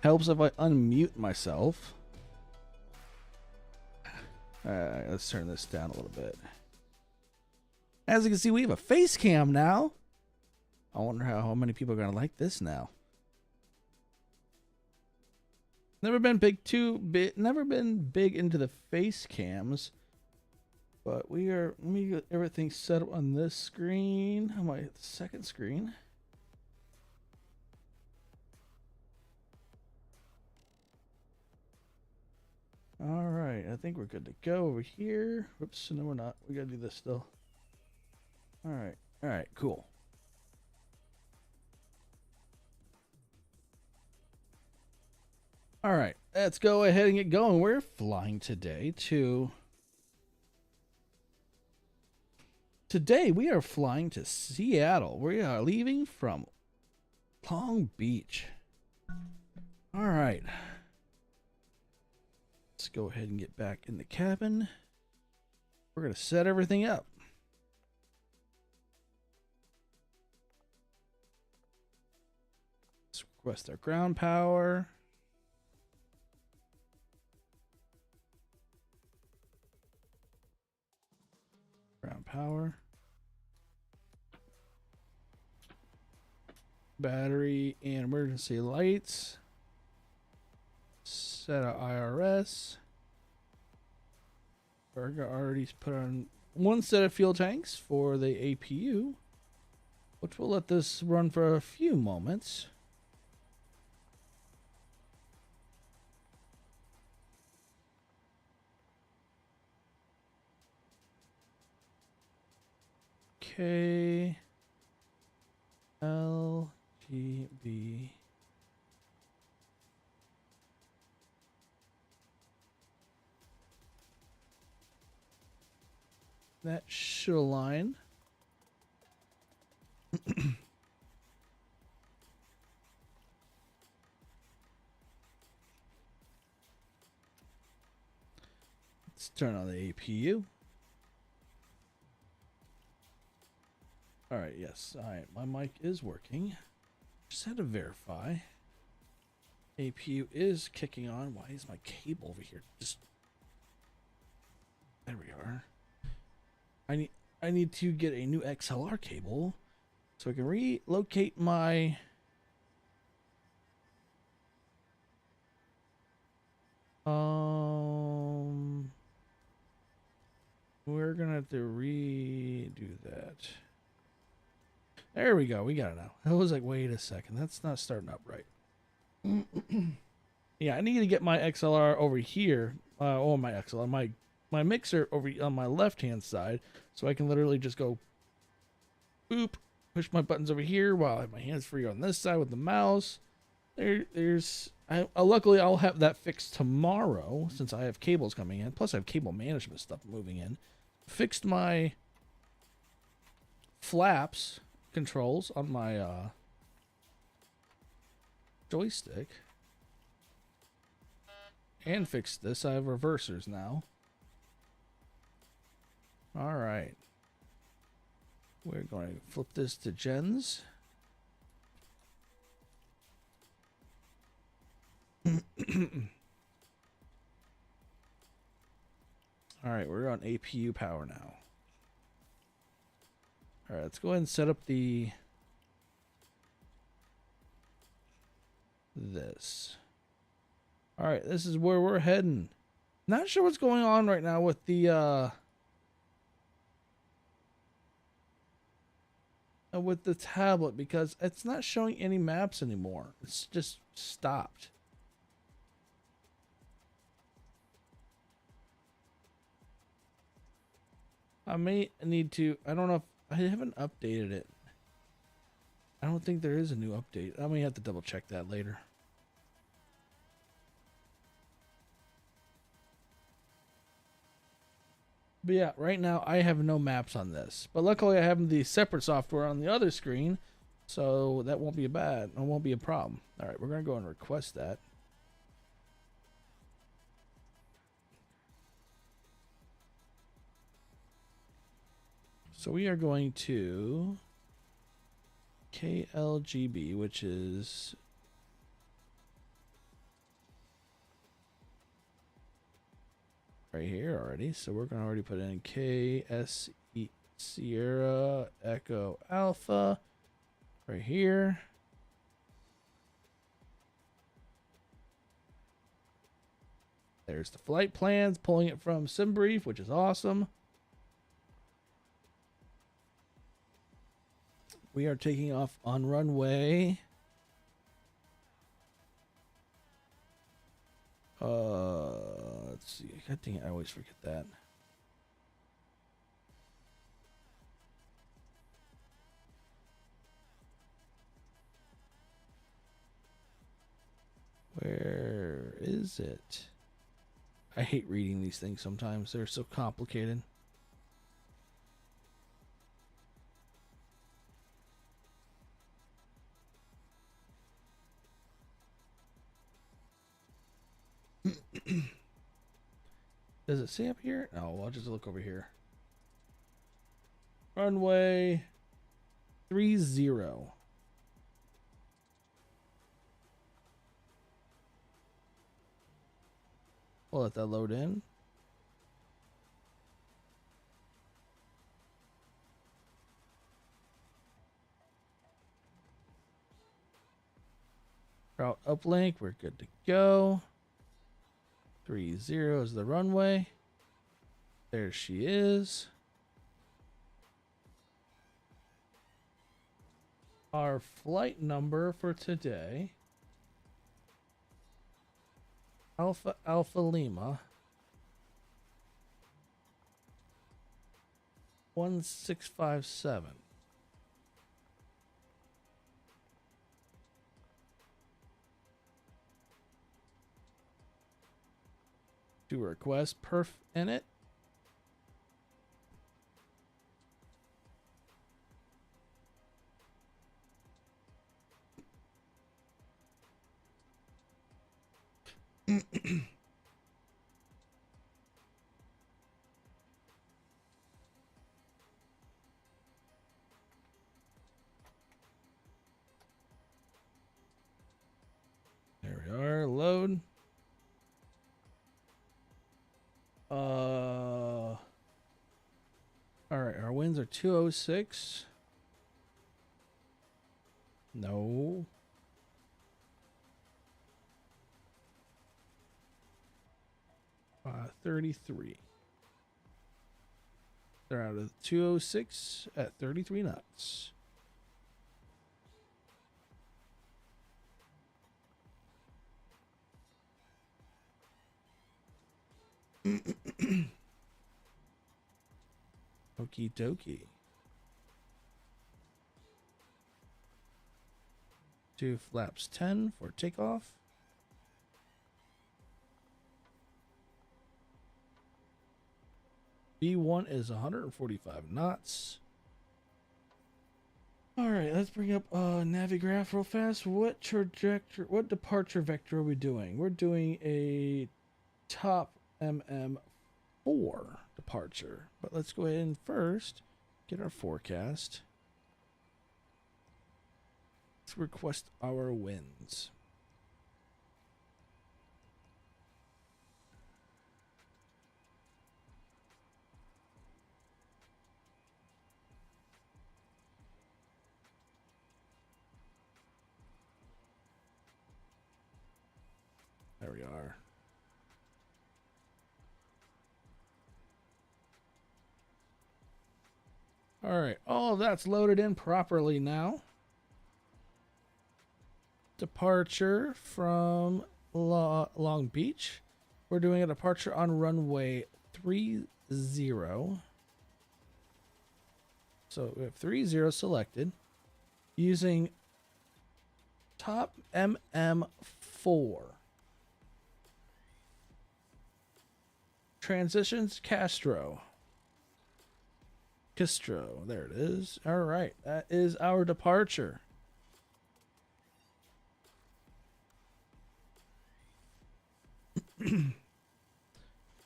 Helps if I unmute myself. Alright, let's turn this down a little bit. As you can see, we have a face cam now. I wonder how many people are going to like this now. Never been never been big into the face cams. But let me get everything set up on this screen, on my second screen. All right, I think we're good to go over here. Whoops, no, we're not. We gotta do this still. All right, cool. All right, let's go ahead and get going. We're flying today to... Today we are flying to Seattle. We are leaving from Long Beach. All right. Let's go ahead and get back in the cabin. We're going to set everything up. Let's request our ground power. Ground power. Battery and emergency lights. Set a IRS. Berger already put on one set of fuel tanks for the APU, which will let this run for a few moments. Okay. LGB. That should align. Let's turn on the APU. All right, yes. All right, my mic is working. Just had to verify. APU is kicking on. Why is my cable over here? Just there we are. I need to get a new XLR cable so I can relocate my we're gonna have to redo that. There we go. We got it now. I was like, wait a second. That's not starting up right. Yeah, I need to get my XLR over here. My XLR, my mixer over on my left-hand side, so I can literally just go boop, push my buttons over here while I have my hands free on this side with the mouse. Luckily, I'll have that fixed tomorrow since I have cables coming in. Plus, I have cable management stuff moving in. Fixed my flaps controls on my joystick. And fixed this. I have reversers now. All right. We're going to flip this to gens. All right, we're on APU power now. All right, let's go ahead and set up this. All right, this is where we're heading. Not sure what's going on right now with the tablet because it's not showing any maps anymore. It's just stopped. I may need to, I don't know if I haven't updated it. I don't think there is a new update. I may have to double check that later. But yeah, right now I have no maps on this. But luckily I have the separate software on the other screen, so that won't be a problem. All right, we're going to go and request that. So we are going to KLGB, which is right here already. So we're going to already put in KSE Sierra Echo Alpha right here. There's the flight plans, pulling it from SimBrief, which is awesome. We are taking off on runway. Let's see. God dang it, I always forget that. Where is it? I hate reading these things sometimes. They're so complicated. Does it say up here? No, I'll just look over here. Runway 30. We'll let that load in. Route uplink, we're good to go. 30 is the runway. There she is. Our flight number for today, Alpha Alpha Lima 1657. To request perf in it. There we are. Load. All right, our winds are 206. No. Uh, 33. They're out of 206 at 33 knots. Okie dokie. Two flaps 10 for takeoff. B1 is 145 knots. All right, let's bring up Navigraph real fast. What departure vector are we doing? We're doing a top MM4 departure. But let's go ahead and first get our forecast. Let's request our winds. There we are. All right, all of that's loaded in properly now. Departure from Long Beach. We're doing a departure on runway 30. So we have 30 selected using top MM4. Transitions Castro. There it is. All right, that is our departure.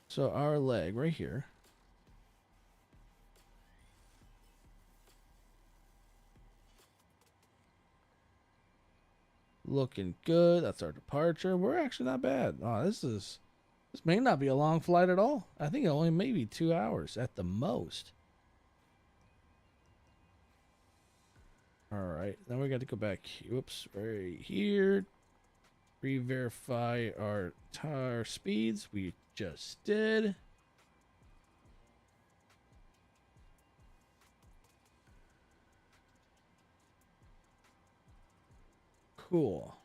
So our leg right here. Looking good. That's our departure. We're actually not bad. Oh, this is This may not be a long flight at all. I think only maybe 2 hours at the most. All right, then we got to go back. Whoops, right here. Re-verify our tire speeds. We just did. Cool.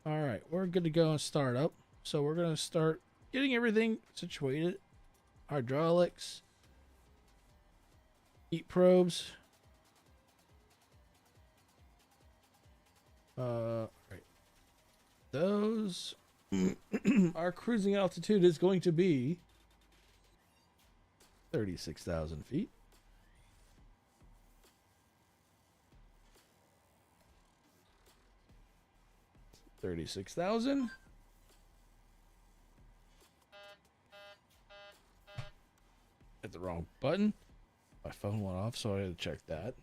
All right, we're good to go and start up. So we're going to start getting everything situated. Hydraulics. Heat probes. Right. Those. Our cruising altitude is going to be 36,000 feet. $36,000. Hit the wrong button. My phone went off, so I had to check that.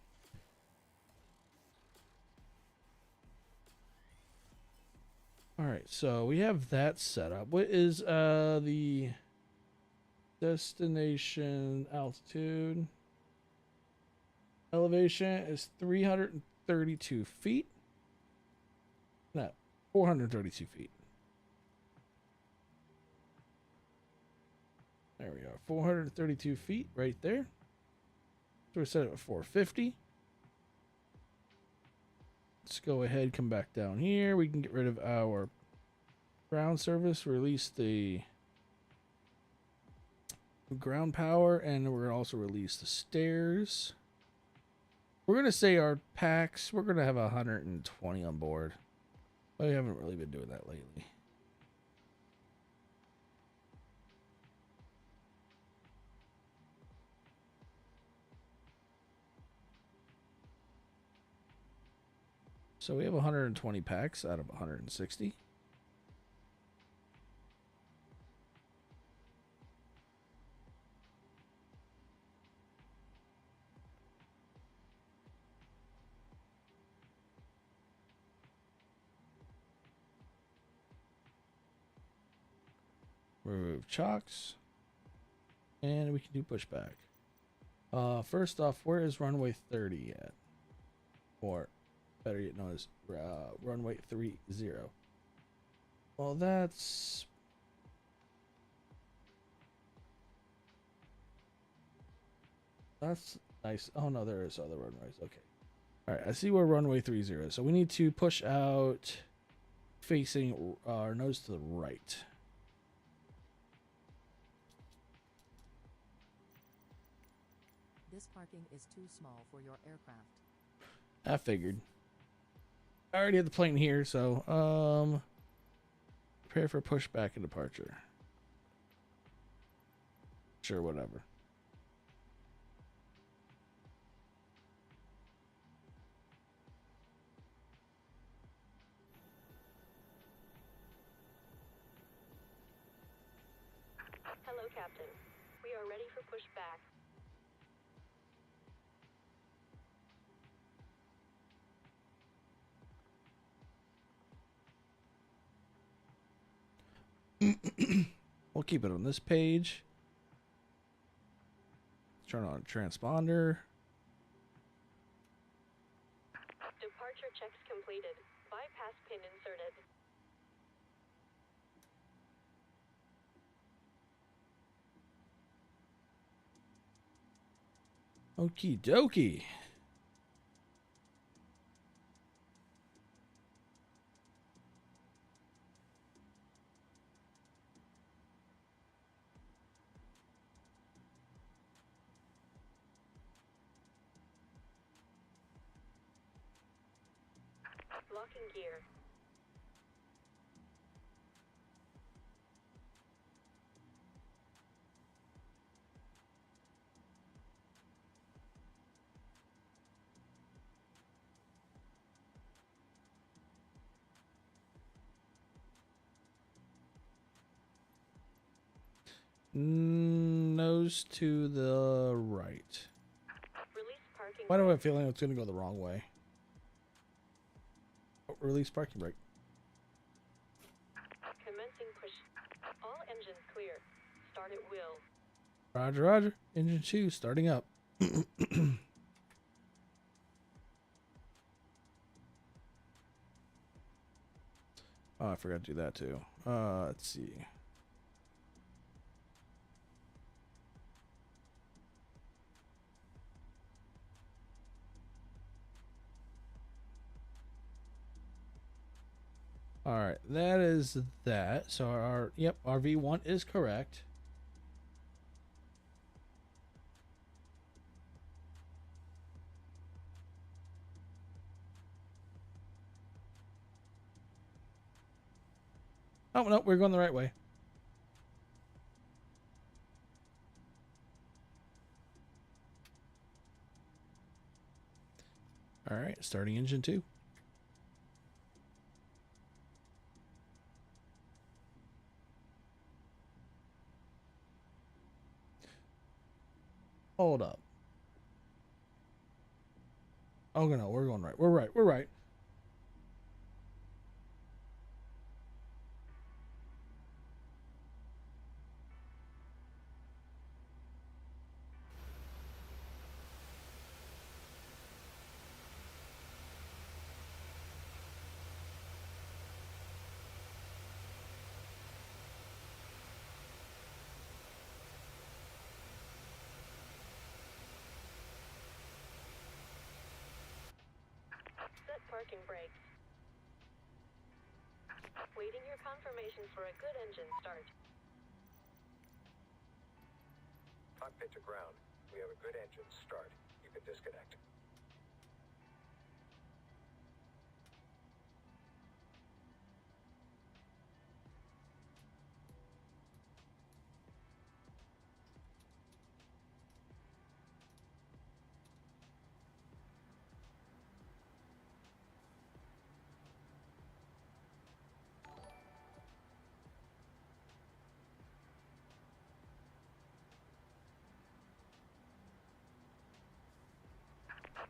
All right, so we have that set up. What is the destination altitude? Elevation is 332 feet. No, 432 feet. There we are, 432 feet right there. So we set it at 450. Let's go ahead, come back down here. We can get rid of our ground service, release the ground power, and we're going to also release the stairs. We're going to say our packs, we're going to have 120 on board. But we haven't really been doing that lately. So we have 120 packs out of 160. Remove chocks. And we can do pushback. First off, where is runway 30 at? Or better yet known as runway 30. Well, that's nice. Oh no, there is other runways. Okay. All right, I see where runway 30 is. So we need to push out facing our nose to the right. This parking is too small for your aircraft. I figured. I already had the plane here, so prepare for pushback and departure. Sure, whatever. Hello, Captain. We are ready for pushback. We'll keep it on this page. Turn on transponder. Departure checks completed. Bypass pin inserted. Okie dokie. Locking gear. Nose to the right. Release parking. Why do I have a feeling it's going to go the wrong way? Oh, release parking brake. Commencing start at will. Roger, roger. Engine 2 starting up. Oh, I forgot to do that too. Let's see. All right, that is that. So our our V1 is correct. Oh no, we're going the right way. All right, starting engine 2. Hold up. Oh no, we're going right. We're right. We're right. Set parking brakes. Waiting your confirmation for a good engine start. Cockpit to ground. We have a good engine start. You can disconnect.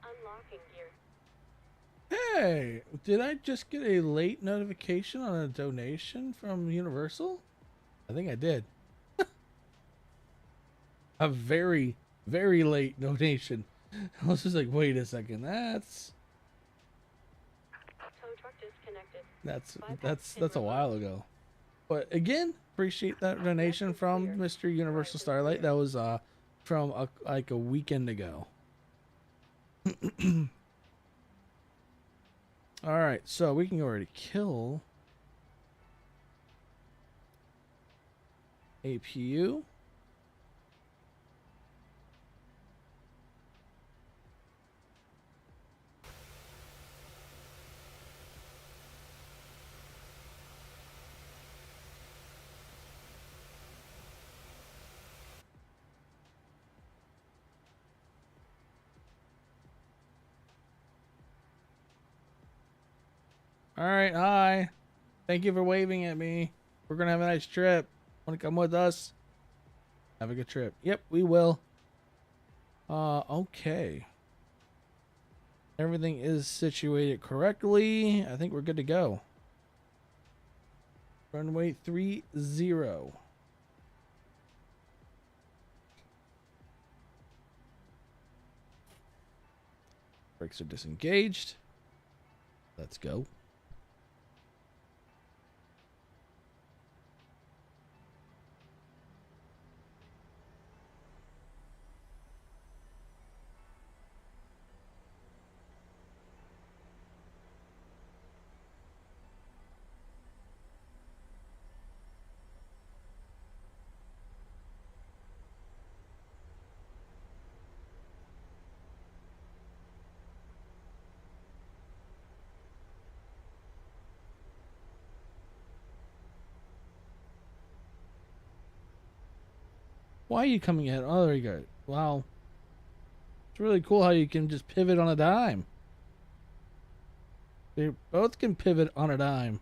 Unlocking gear. Hey, did I just get a late notification on a donation from Universal? I think I did. A very, very late donation. I was just like, wait a second, Tow truck disconnected. that's a while ago. But again, appreciate that donation from Mr. Universal Starlight. That was from like a weekend ago. All right, so we can go already kill APU. All right, hi. Thank you for waving at me. We're gonna have a nice trip. Want to come with us? Have a good trip. Yep, we will. Okay. Everything is situated correctly. I think we're good to go. Runway 30. Brakes are disengaged. Let's go. Why are you coming in? Oh, there you go. Wow. It's really cool how you can just pivot on a dime. They both can pivot on a dime.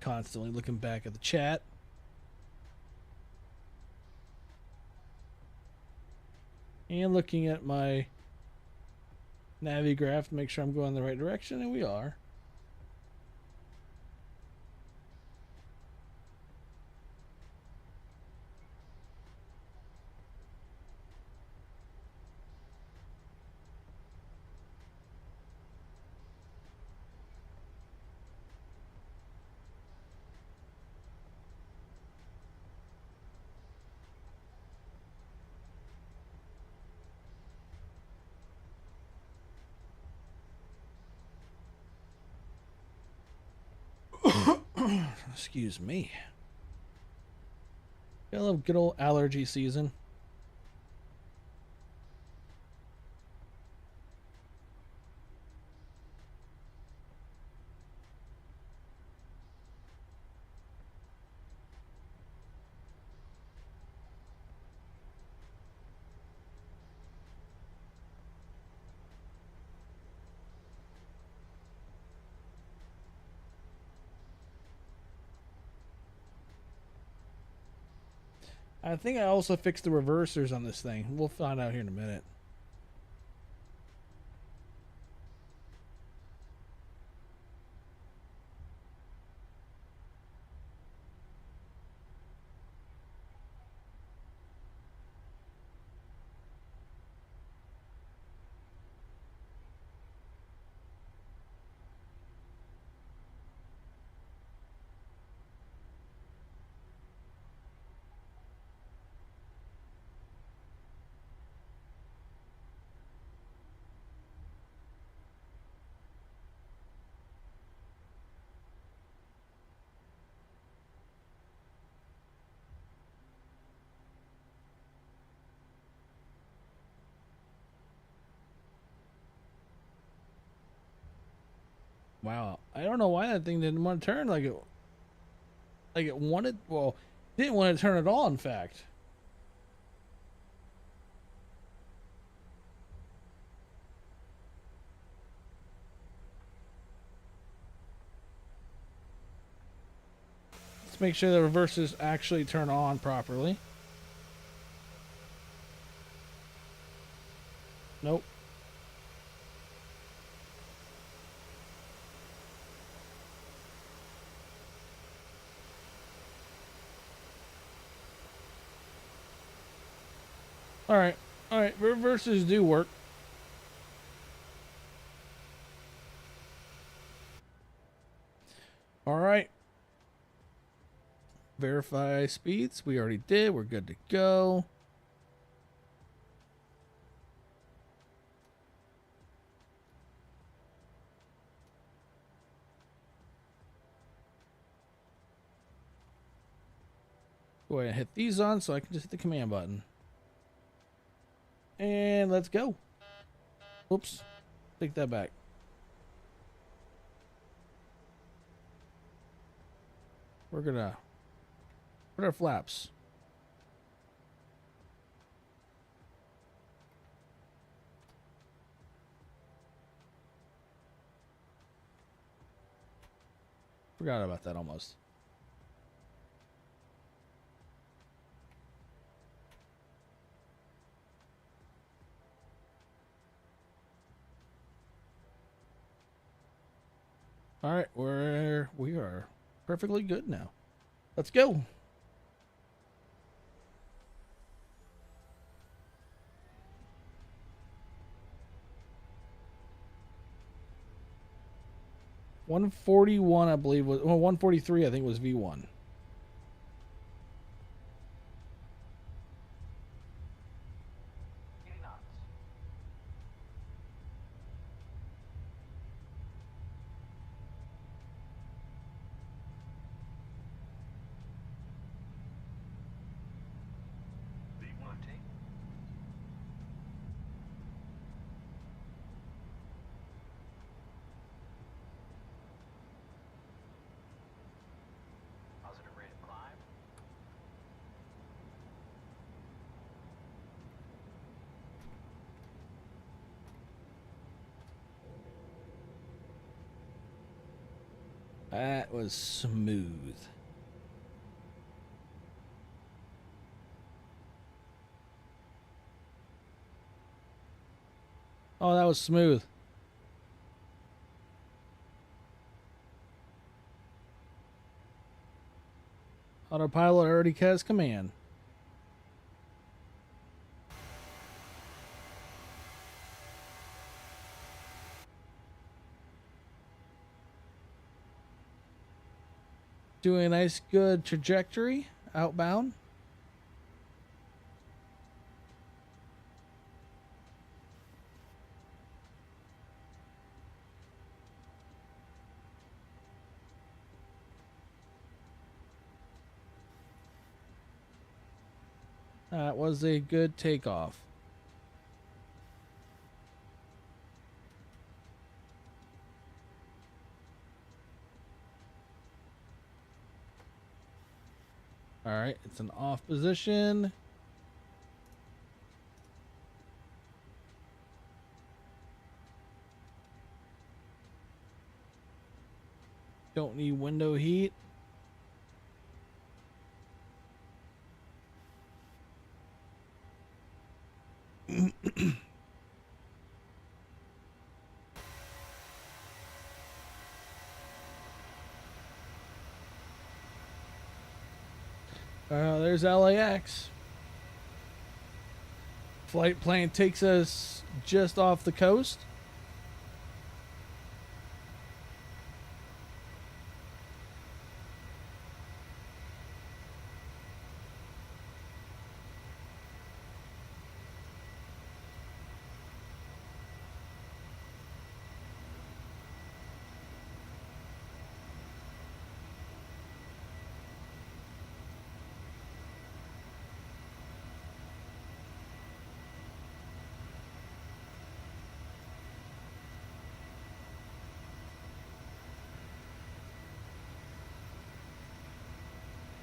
constantly looking back at the chat. And looking at my Navigraph to make sure I'm going in the right direction, and we are. Excuse me. I love good old allergy season. I think I also fixed the reversers on this thing. We'll find out here in a minute. Wow, I don't know why that thing didn't want to turn like it wanted. Well, didn't want to turn at all. In fact, let's make sure the reversers actually turn on properly. Nope. All right, reversers do work. All right. Verify speeds. We already did. We're good to go. Go ahead and hit these on so I can just hit the command button. And let's go. Whoops. Take that back. We're gonna put our flaps. Forgot about that almost. All right, we are perfectly good now. Let's go. $141, I believe was, well, 143, I think was V1. How's That was smooth. Oh, that was smooth. Autopilot already has command. Doing a nice, good trajectory outbound. That was a good takeoff. All right, it's an off position. Don't need window heat. There's LAX. Flight plan takes us just off the coast.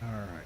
All right.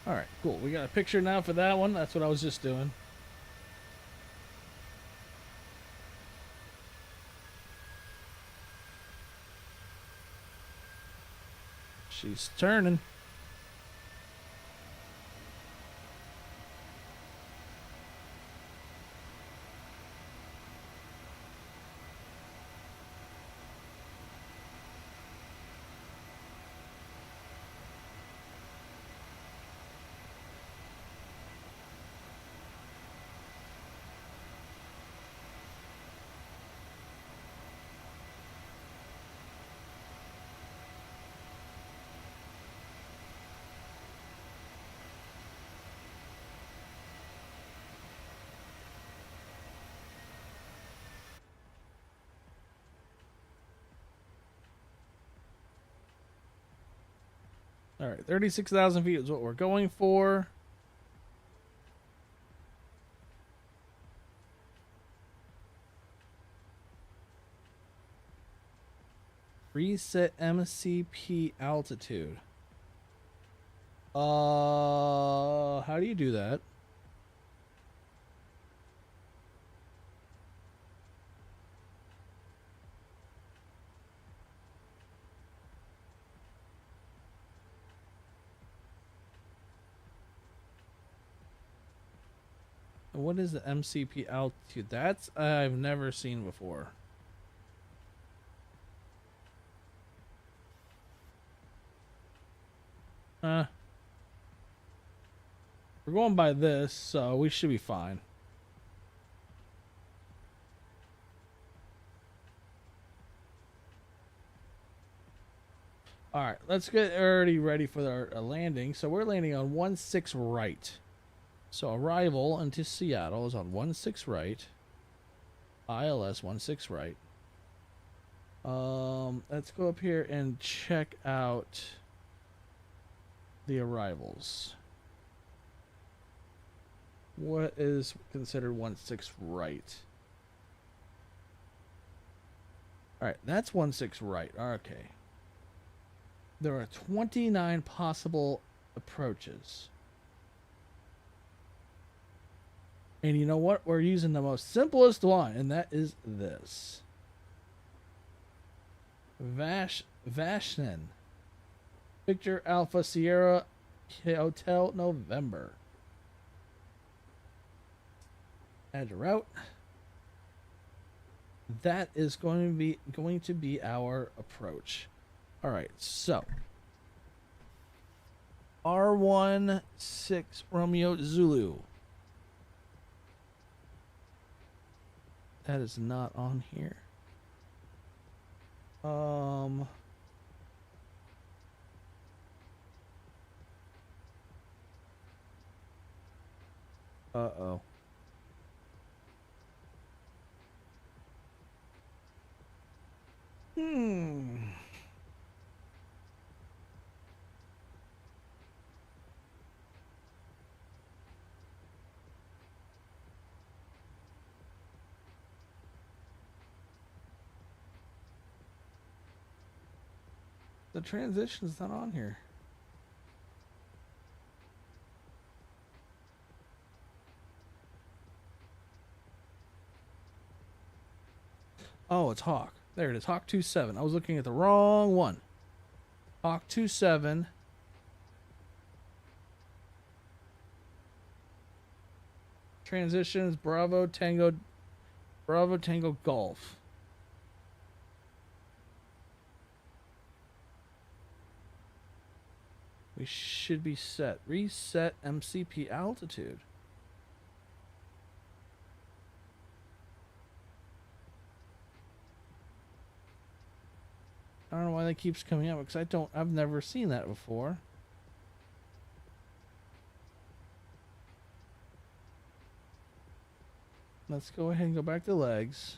All right, cool. We got a picture now for that one. That's what I was just doing. She's turning. All right, 36,000 feet is what we're going for. Reset MCP altitude. How do you do that? What is the MCP altitude? That's I've never seen before. We're going by this, so we should be fine. All right, let's get already ready for our landing. So we're landing on 16 right. So arrival into Seattle is on 16 right. ILS 16 right. Let's go up here and check out the arrivals. What is considered 16 right? All right, that's 16 right. Okay. There are 29 possible approaches. And you know what? We're using the most simplest one, and that is this. Vashnin. Victor Alpha Sierra Hotel November. Add a route. That is going to be our approach. All right, so R16 Romeo Zulu. That is not on here. Uh-oh. The transition's not on here. Oh, it's Hawk. There it is. Hawk 27. I was looking at the wrong one. Hawk 27. Transitions Bravo Tango Golf. We should be set. Reset MCP altitude. I don't know why that keeps coming up because I've never seen that before. Let's go ahead and go back to legs.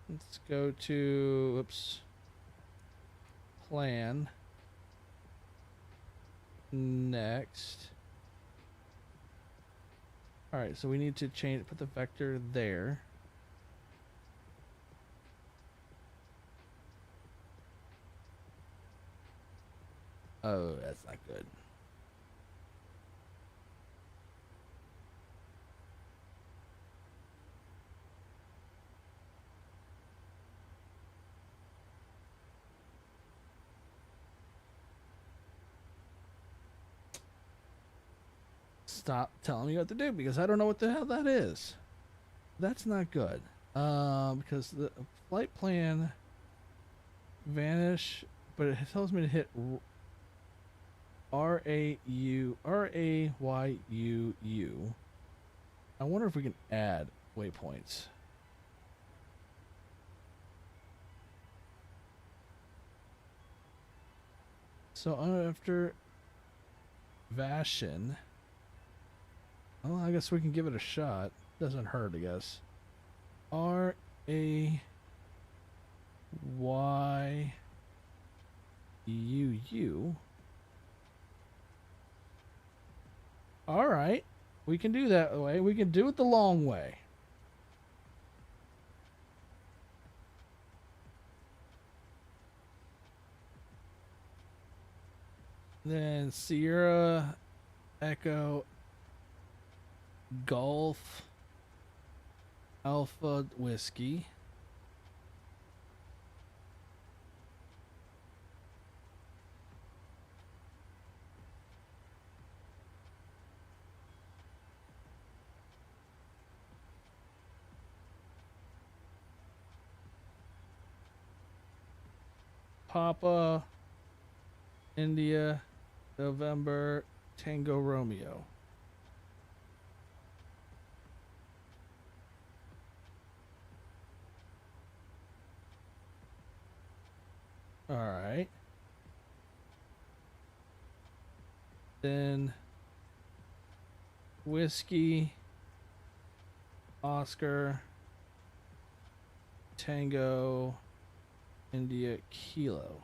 Let's go to, oops, plan. Next. All right, so we need to put the vector there. Oh, that's not good. Stop telling me what to do because I don't know what the hell that is. That's not good. Because the flight plan vanish, but it tells me to hit RAYUU. I wonder if we can add waypoints. So after Vashin, well, I guess we can give it a shot. Doesn't hurt, I guess. RAYUU. All right, we can do that way. We can do it the long way. Then Sierra Echo Golf Alpha Whiskey. Papa, India, November, Tango, Romeo. All right. Then Whiskey, Oscar, Tango, India, Kilo.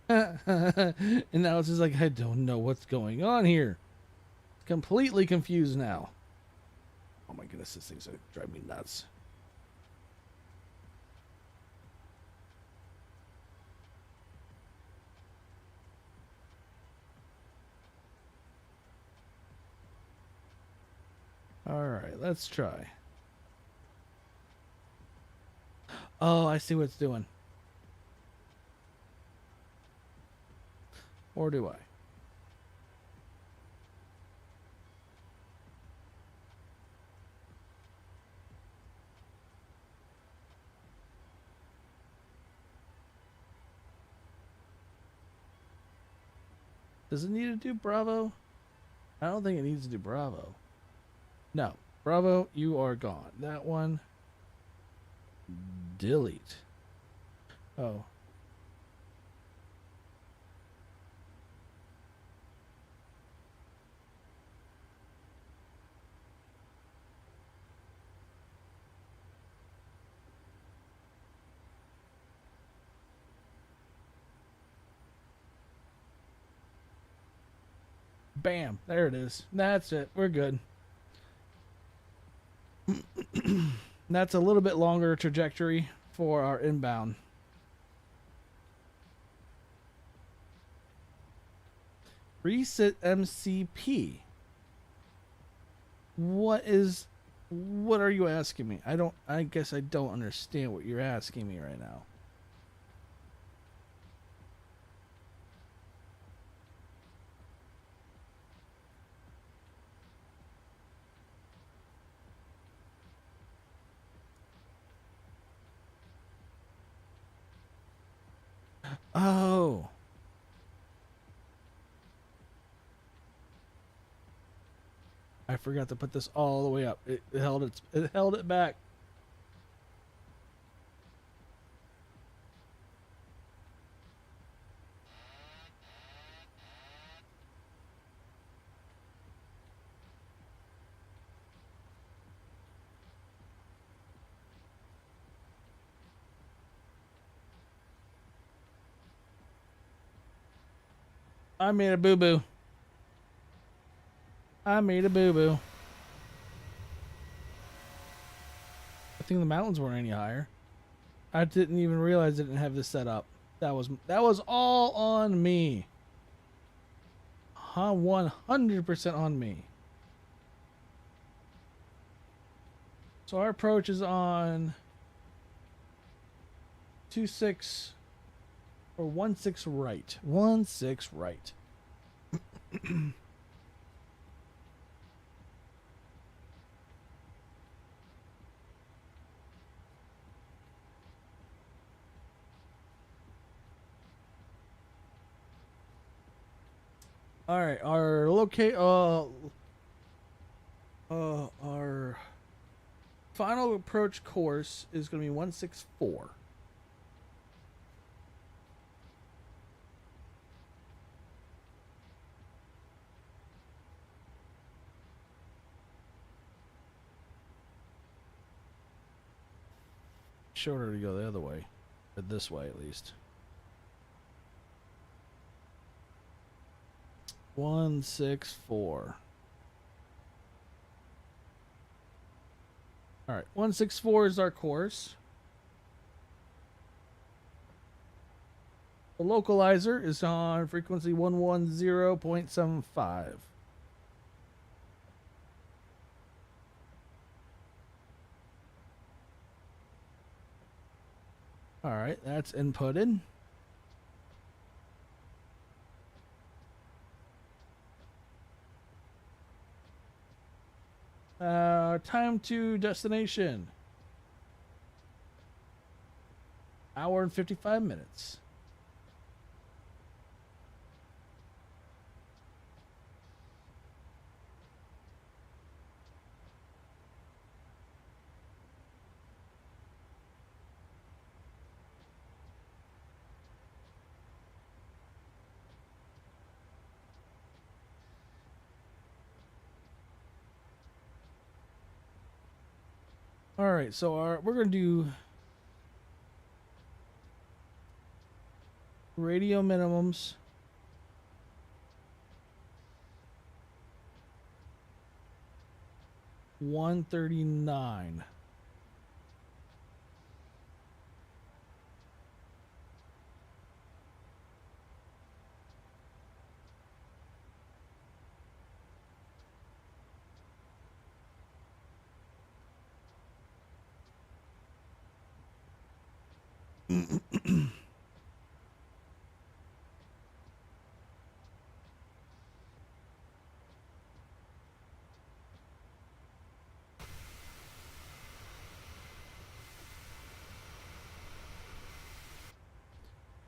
And now it's just like, I don't know what's going on here. Completely confused now. Oh my goodness, this thing's gonna drive me nuts. All right, let's try. Oh, I see what it's doing. Or do I? Does it need to do Bravo? I don't think it needs to do Bravo. No. Bravo, you are gone. That one. Delete. Oh. Bam. There it is. That's it. We're good. That's a little bit longer trajectory for our inbound. Reset MCP. What are you asking me? I guess I don't understand what you're asking me right now. Oh. I forgot to put this all the way up. It held it back. I made a boo-boo. I made a boo-boo. I think the mountains weren't any higher. I didn't even realize I didn't have this set up. That was all on me. 100% on me. So our approach is on 2-6 or 1-6 right. 1-6 right. All right, our our final approach course is going to be 164. Shorter to go the other way, but this way at least. 164. All right, 164 is our course. The localizer is on frequency 110.75. All right, that's inputted. Time to destination. Hour and 55 minutes. All right, so we're gonna do radio minimums. $139.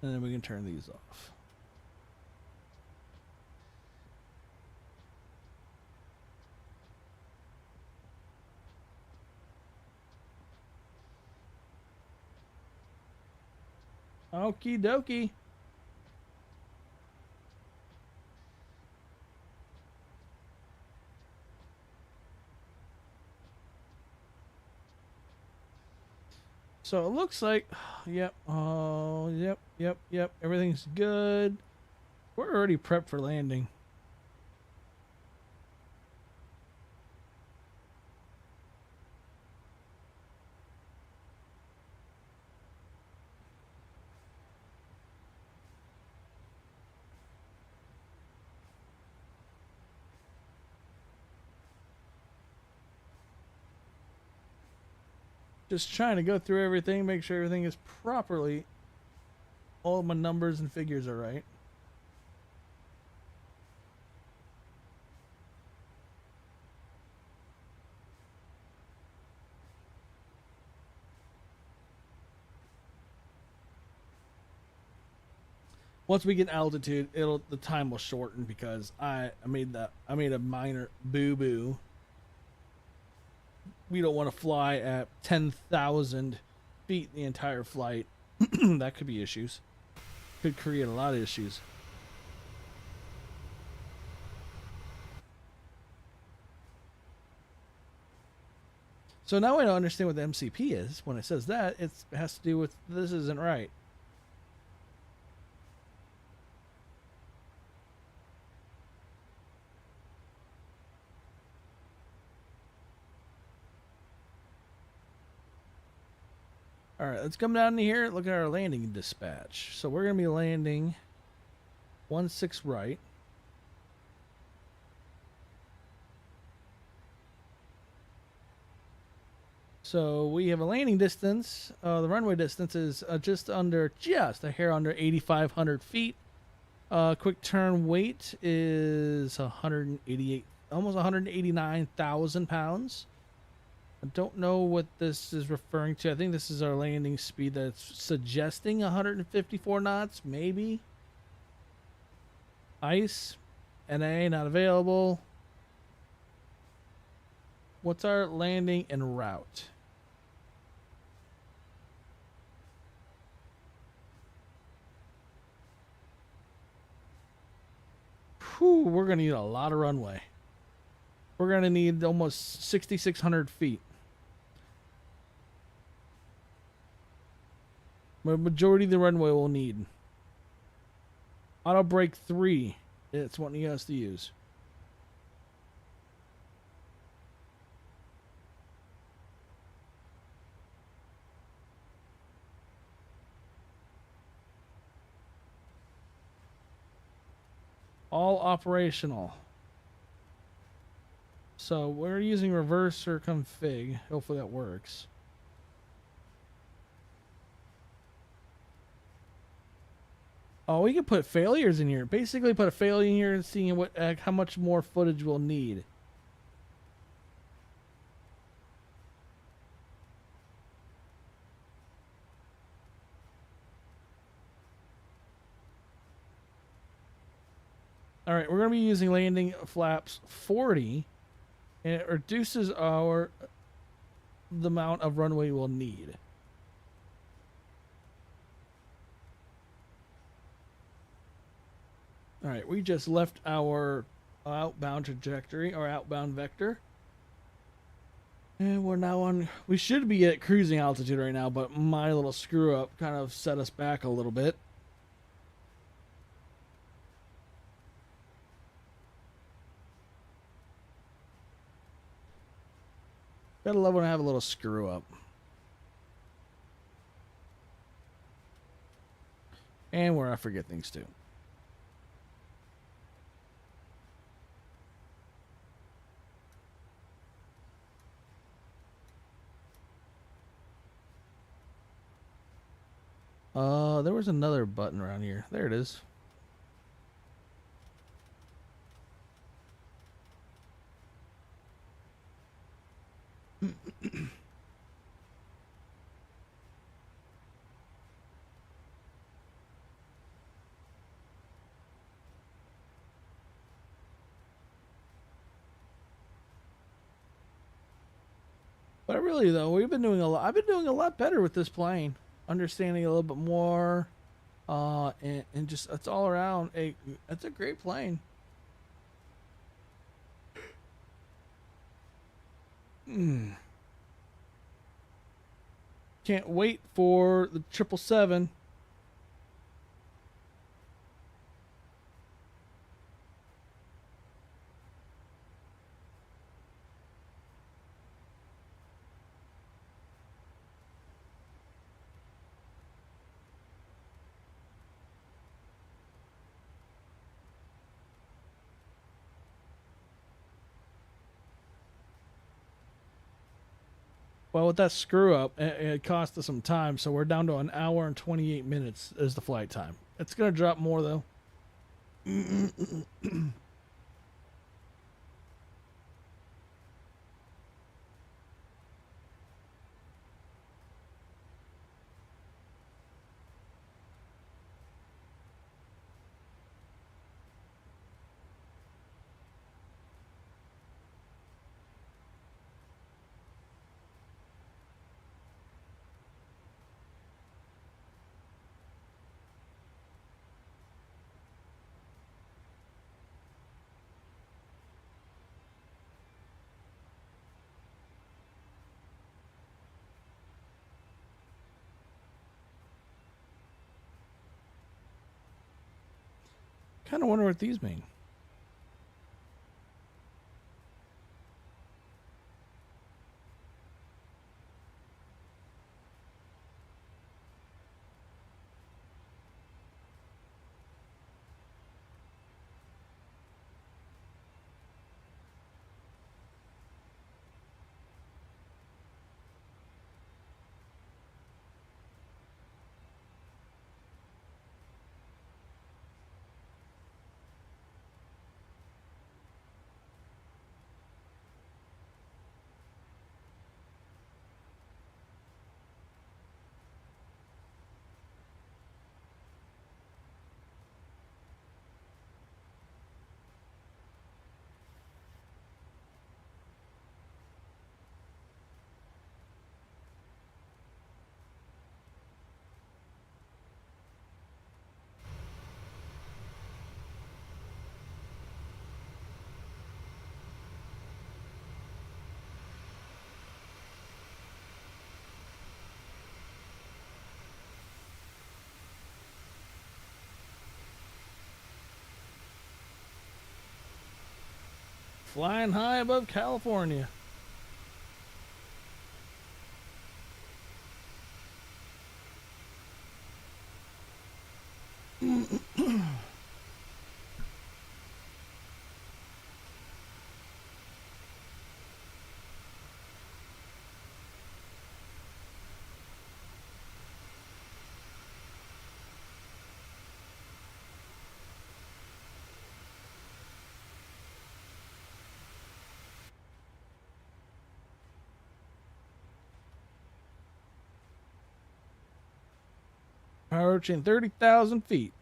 And then we can turn these off. Okie dokie. So it looks like, yep, oh, yep. Everything's good. We're already prepped for landing. Just trying to go through everything, make sure everything is properly, all of my numbers and figures are right. Once we get altitude, the time will shorten because I made a minor boo-boo. We don't want to fly at 10,000 feet the entire flight. That could be issues. Could create a lot of issues. So now I don't understand what the MCP is. When it says that, it has to do with this isn't right. All right, let's come down to here. Look at our landing dispatch. So we're going to be landing 16 right. So we have a landing distance. The runway distance is just a hair under 8,500 feet. Quick turn weight is 188, almost 189,000 pounds. I don't know what this is referring to. I think this is our landing speed that's suggesting 154 knots, maybe. Ice, NA, not available. What's our landing and route? Whew, we're going to need a lot of runway. We're going to need almost 6,600 feet. The majority of the runway we'll need. Auto brake 3. It's what you has to use. All operational. So we're using reverse or config. Hopefully that works. Oh, we can put failures in here. Basically, put a failure in here and seeing what how much more footage we'll need. All right, we're going to be using landing flaps 40, and it reduces the amount of runway we'll need. All right, we just left our outbound trajectory, or outbound vector. And we're now on, we should be at cruising altitude right now, but my little screw up kind of set us back a little bit. Gotta love when I have a little screw up. And where I forget things too. There was another button around here. There it is. But really, though, we've been doing a lot. I've been doing a lot better with this plane, understanding a little bit more, and just it's all around it's a great plane. Can't wait for the 777. Well, with that screw up, it cost us some time, so we're down to an hour and 28 minutes as the flight time. It's gonna drop more though. Kind of wonder what these mean. Flying high above California. Approaching 30,000 feet.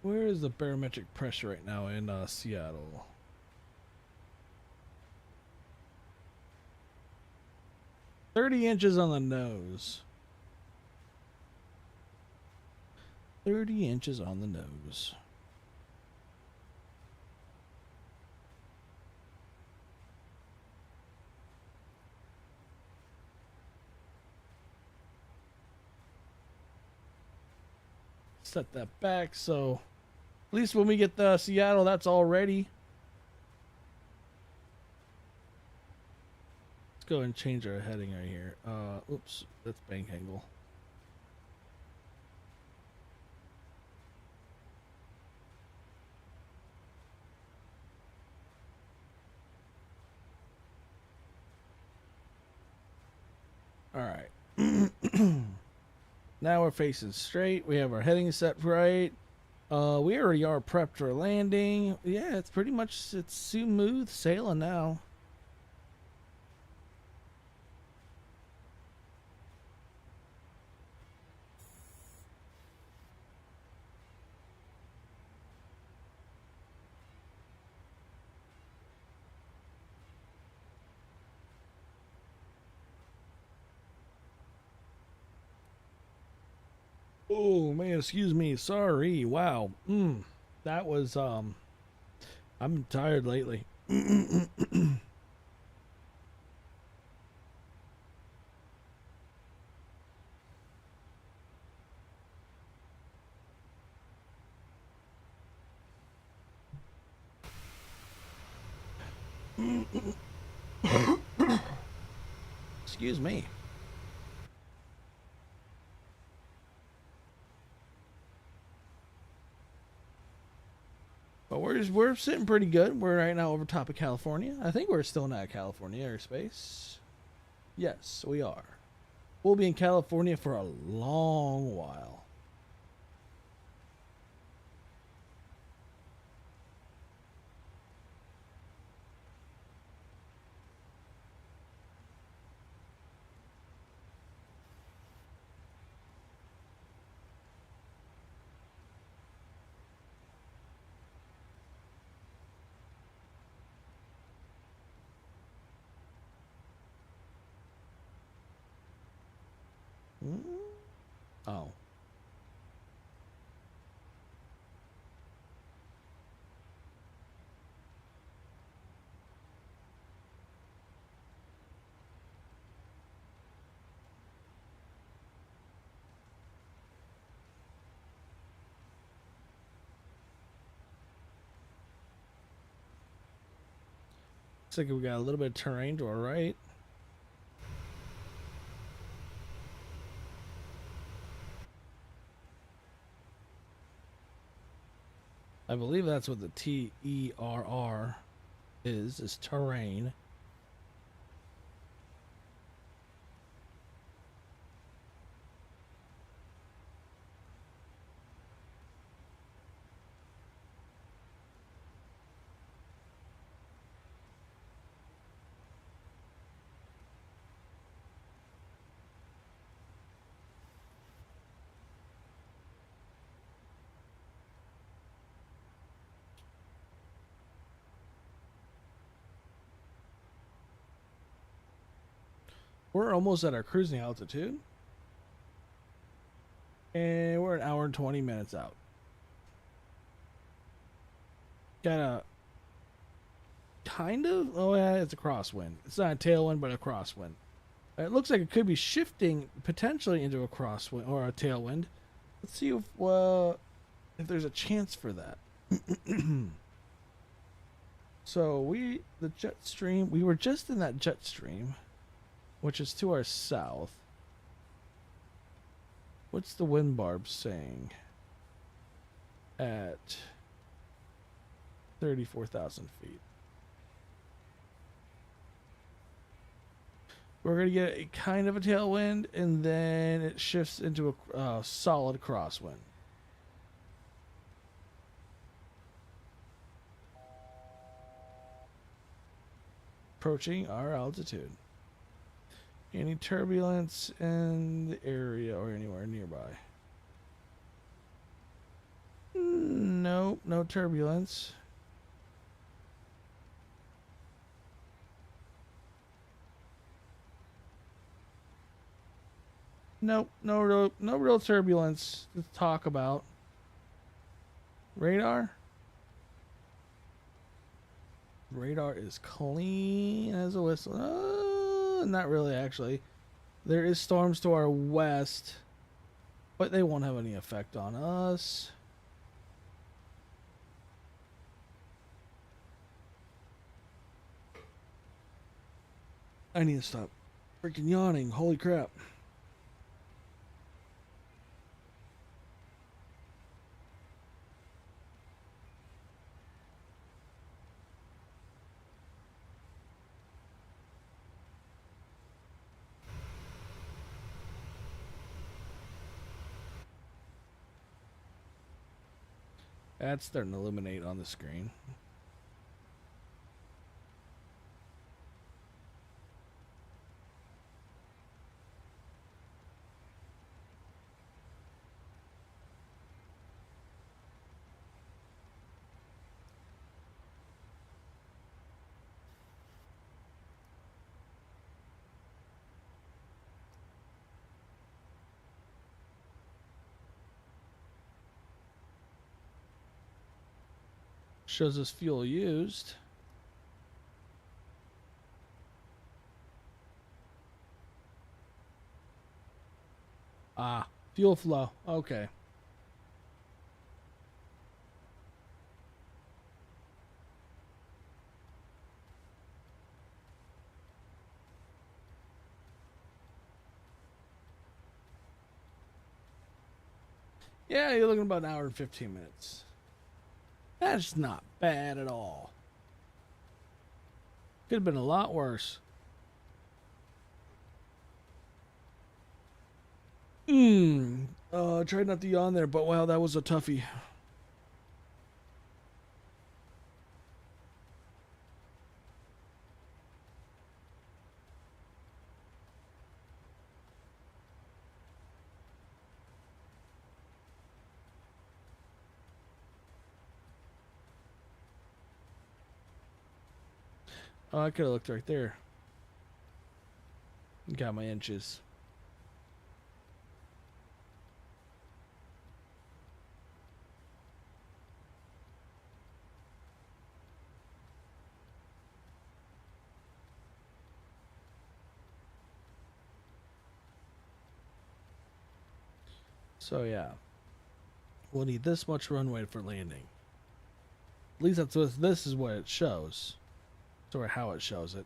Where is the barometric pressure right now in Seattle? $30 on the nose. 30 inches on the nose. Set that back so at least when we get to Seattle, that's all ready. Let's go and change our heading right here. Oops, that's bank angle. All right. Now we're facing straight. We have our heading set right. We already are prepped for landing. Yeah, it's pretty much it's smooth sailing now. Oh man, excuse me. Sorry. Wow. That was I'm tired lately. Excuse me. But we're sitting pretty good. We're right now over top of California. I think we're still not California airspace. Yes, we are. We'll be in California for a long while. Oh. Looks like we got a little bit of terrain to our right. I believe that's what the TERR is terrain. We're almost at our cruising altitude. And we're an hour and 20 minutes out. Got a kind of, oh yeah, it's a crosswind. It's not a tailwind, but a crosswind. It looks like it could be shifting potentially into a crosswind or a tailwind. Let's see if there's a chance for that. So the jet stream, we were just in that jet stream, which is to our south. What's the wind barb saying? At 34,000 feet. We're going to get a kind of a tailwind, and then it shifts into a solid crosswind. Approaching our altitude. Any turbulence in the area or anywhere nearby? Nope, no turbulence. Nope, no real turbulence to talk about. Radar? Radar is clean as a whistle. Not really, actually. There is storms to our west, but they won't have any effect on us. I need to stop freaking yawning. Holy crap. That's starting to illuminate on the screen. Shows us fuel used. Ah, fuel flow. Okay. Yeah, you're looking about an hour and 15 minutes. That's not bad at all. Could have been a lot worse. Tried not to yawn there, but wow, that was a toughie. Oh, I could have looked right there. Got my inches. So yeah, we'll need this much runway for landing. At least that's what this is what it shows, or how it shows it.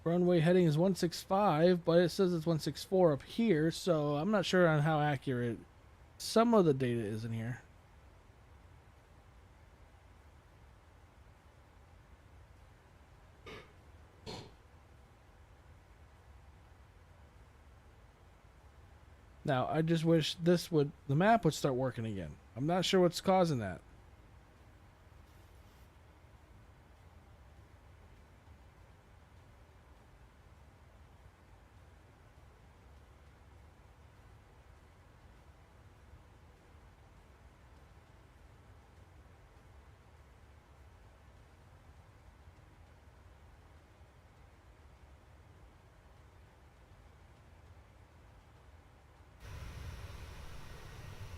Runway heading is 165, but it says it's 164 up here, so I'm not sure on how accurate some of the data is in here. Now, I just wish the map would start working again. I'm not sure what's causing that.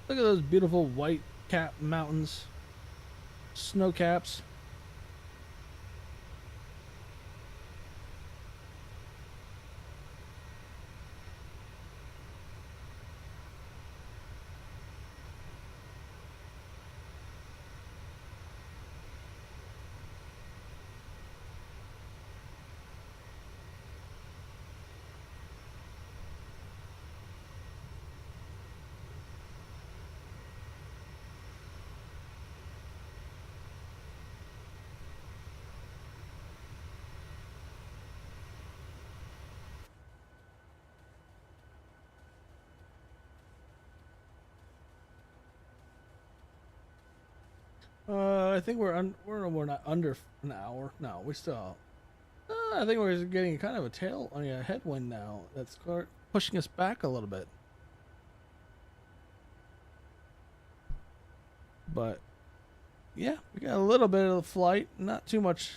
Look at those beautiful white cap mountains, snow caps. I think we're not under an hour. No, we still. I think we're getting kind of a headwind now. That's pushing us back a little bit. But yeah, we got a little bit of the flight, not too much.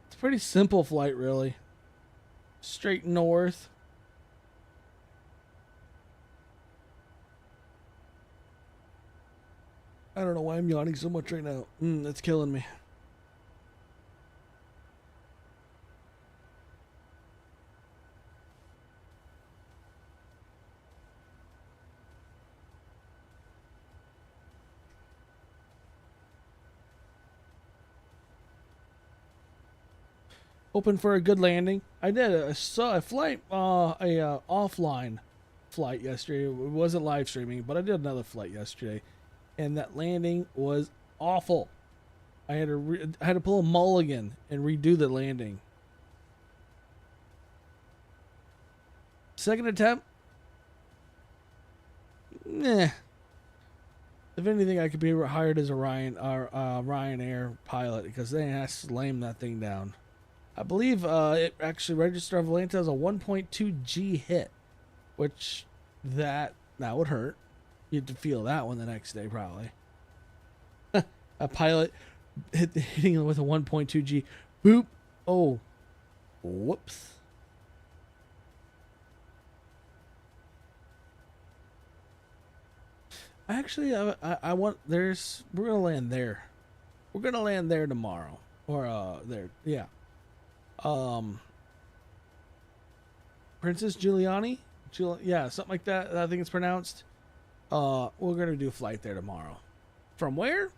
It's a pretty simple flight, really. Straight north. I don't know why I'm yawning so much right now. It's killing me. Hoping for a good landing. I saw a flight, offline flight yesterday. It wasn't live streaming, but I did another flight yesterday, and that landing was awful. I had to pull a mulligan and redo the landing. Second attempt, nah. If anything, I could be hired as a Ryanair pilot because they have to slam that thing down. I believe it actually registered Atlanta as a 1.2 G hit, which that would hurt. You'd feel that one the next day probably. A pilot hitting it with a 1.2 G. Boop. Oh. Whoops. Actually, I want, we're gonna land there. We're gonna land there tomorrow, or there, yeah. Princess Giuliani, yeah, something like that. I think it's pronounced. We're gonna do a flight there tomorrow. From where?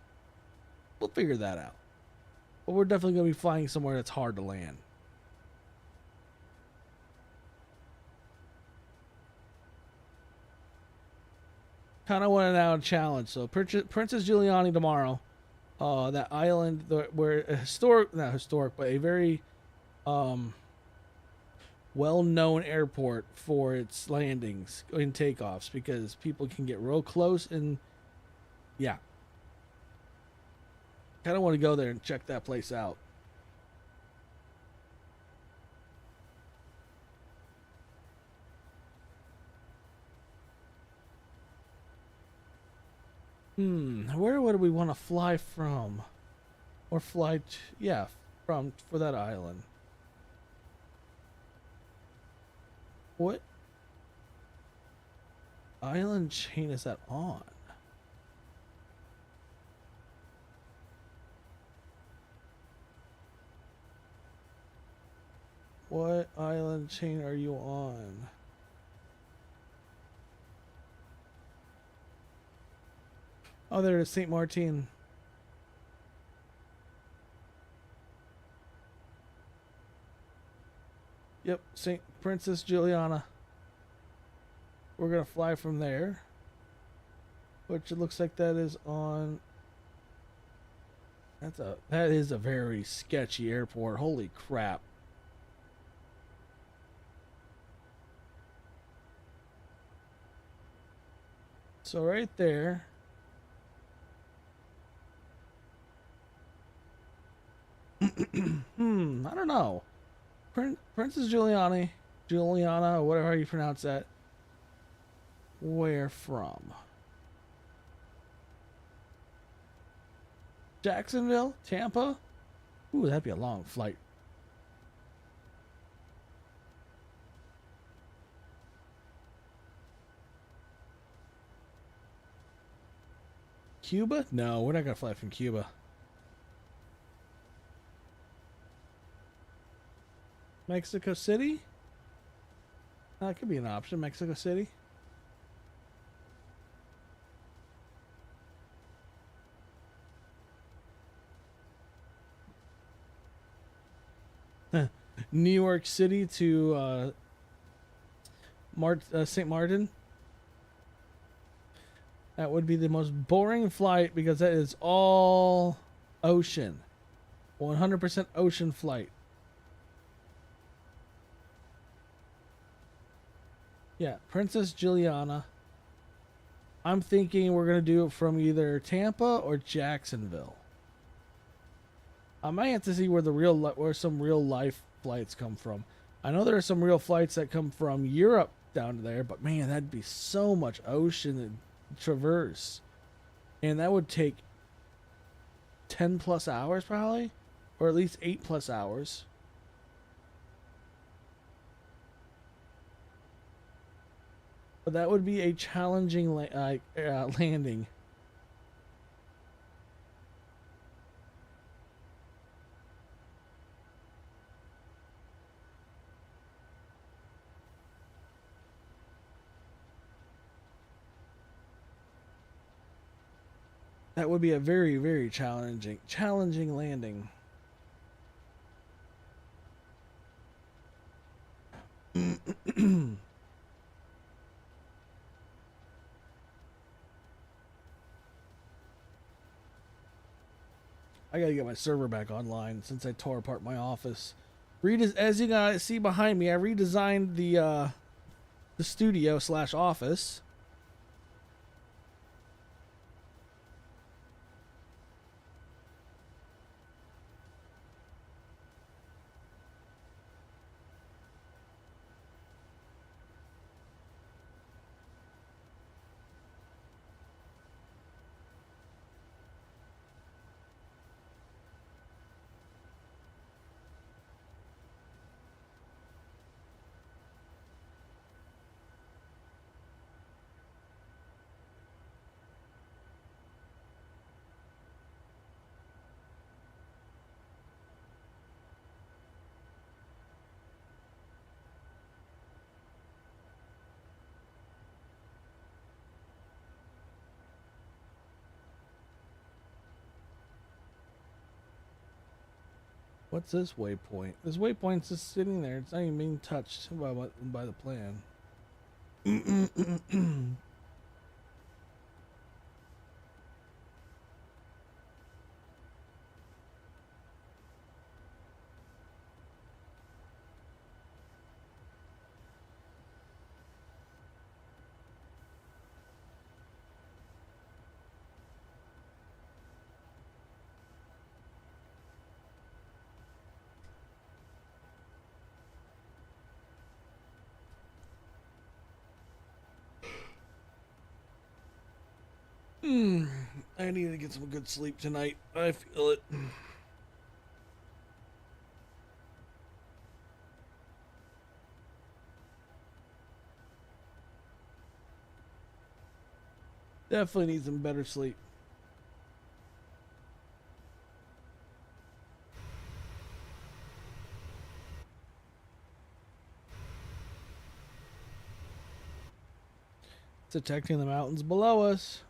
We'll figure that out. But we're definitely gonna be flying somewhere that's hard to land. Kind of want to now challenge. So Princess Giuliani tomorrow. That island where not historic, but a very well-known airport for its landings and takeoffs because people can get real close and yeah. Kind of want to go there and check that place out. Where would we want to fly from? Or fly for that island. What island chain is that on? What island chain are you on? Oh, there it is, St. Martin. Yep, St. Princess Juliana. We're gonna fly from there, which it looks like that is on. That is a very sketchy airport. Holy crap! So right there. I don't know. Princess Giuliana, or whatever you pronounce that. Where from? Jacksonville? Tampa? Ooh, that'd be a long flight. Cuba? No, we're not gonna fly from Cuba. Mexico City? That could be an option. Mexico City. New York City to St. Martin. That would be the most boring flight because that is all ocean. 100% ocean flight. Yeah, Princess Juliana. I'm thinking we're going to do it from either Tampa or Jacksonville. I might have to see where some real life flights come from. I know there are some real flights that come from Europe down to there, but man, that'd be so much ocean to traverse. And that would take 10 plus hours probably, or at least 8 plus hours. But that would be a challenging landing. That would be a very, very challenging landing. I gotta get my server back online since I tore apart my office. As you guys see behind me, I redesigned the studio slash office. What's this waypoint? This waypoint's just sitting there. It's not even being touched by the plan. I need to get some good sleep tonight. I feel it. Definitely need some better sleep. Detecting the mountains below us.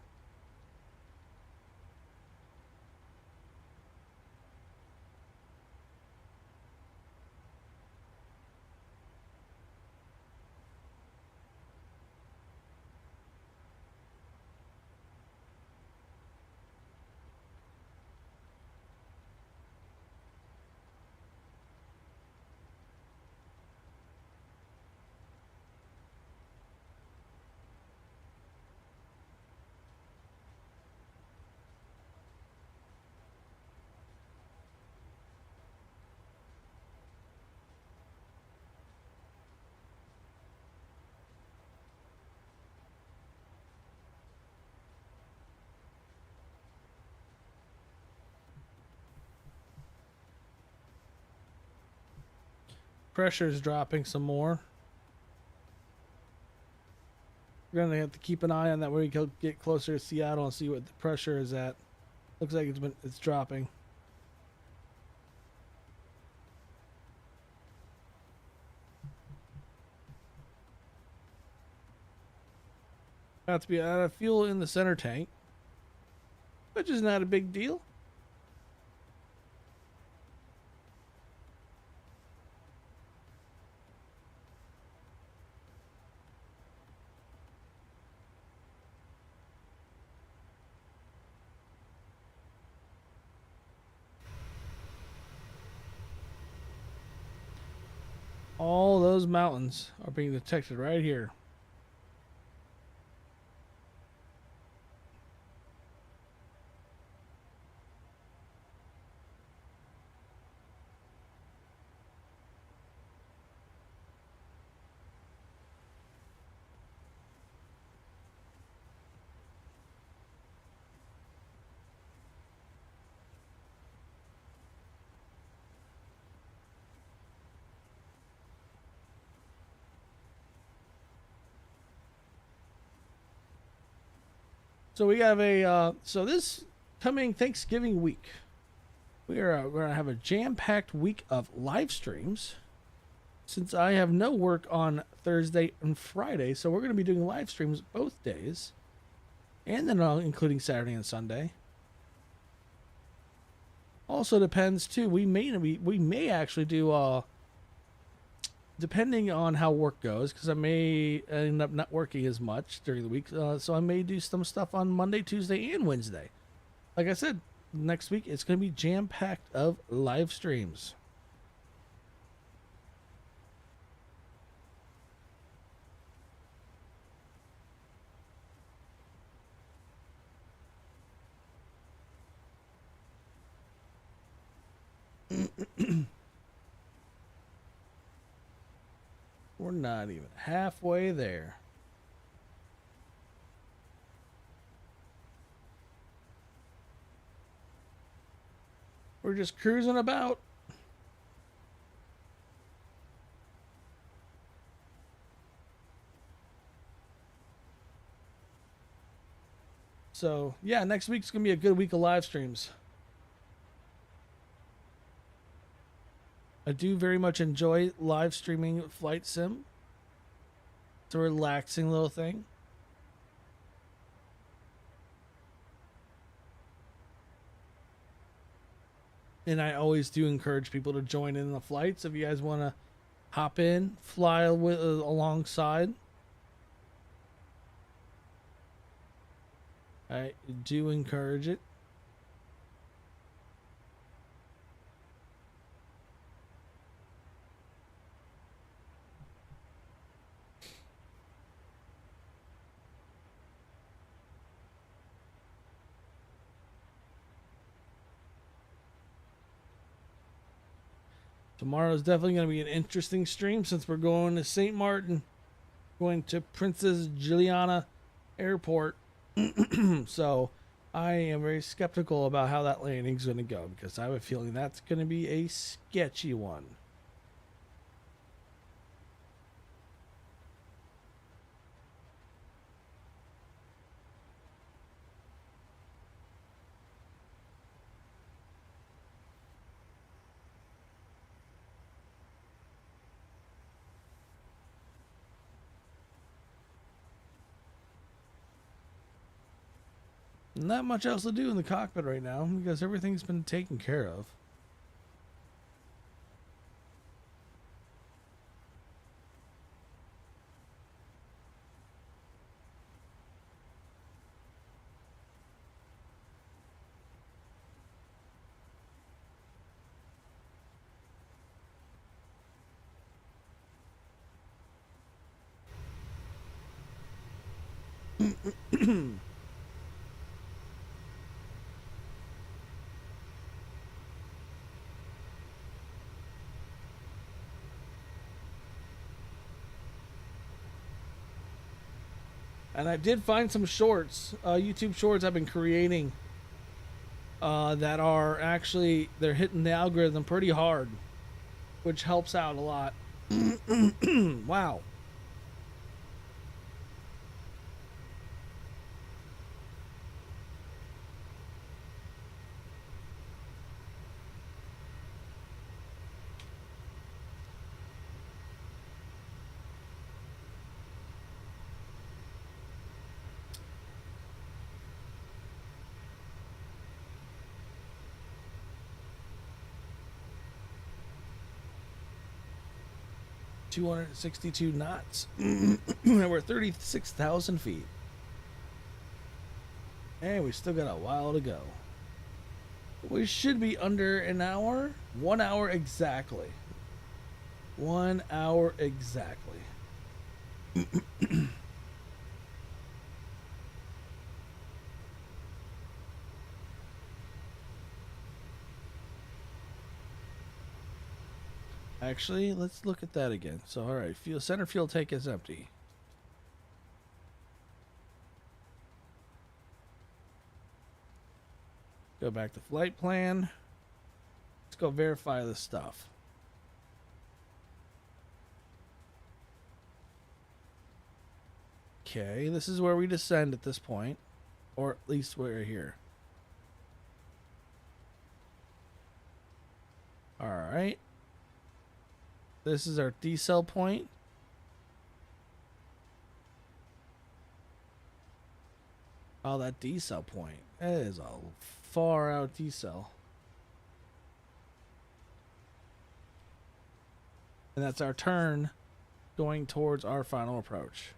Pressure's dropping some more. We're gonna have to keep an eye on that when we get closer to Seattle and see what the pressure is at. Looks like it's dropping. About to be out of fuel in the center tank, which is not a big deal. All those mountains are being detected right here. So we have a so this coming Thanksgiving week, we're going to have a jam-packed week of live streams. Since I have no work on Thursday and Friday, so we're going to be doing live streams both days, and then including Saturday and Sunday. Also depends too. We may actually do depending on how work goes, because I may end up not working as much during the week. So I may do some stuff on Monday, Tuesday, and Wednesday. Like I said, next week it's going to be jam-packed of live streams. We're not even halfway there. We're just cruising about. So, yeah, next week's going to be a good week of live streams. I do very much enjoy live streaming Flight Sim. It's a relaxing little thing. And I always do encourage people to join in the flights. If you guys want to hop in, fly alongside, I do encourage it. Tomorrow is definitely going to be an interesting stream since we're going to St. Martin, going to Princess Juliana Airport. So I am very skeptical about how that landing's going to go, because I have a feeling that's going to be a sketchy one. Not much else to do in the cockpit right now because everything's been taken care of. And I did find some shorts, YouTube shorts I've been creating that are actually, they're hitting the algorithm pretty hard, which helps out a lot. Wow. $262 knots. We're 36,000 feet. And we still got a while to go. We should be under an hour. 1 hour exactly. 1 hour exactly. Actually, let's look at that again. So, all right, center fuel tank is empty. Go back to flight plan. Let's go verify this stuff. Okay, this is where we descend at this point. or at least we're here. All right. This is our decel point. Oh, that decel point. That is a far out decel. And that's our turn going towards our final approach.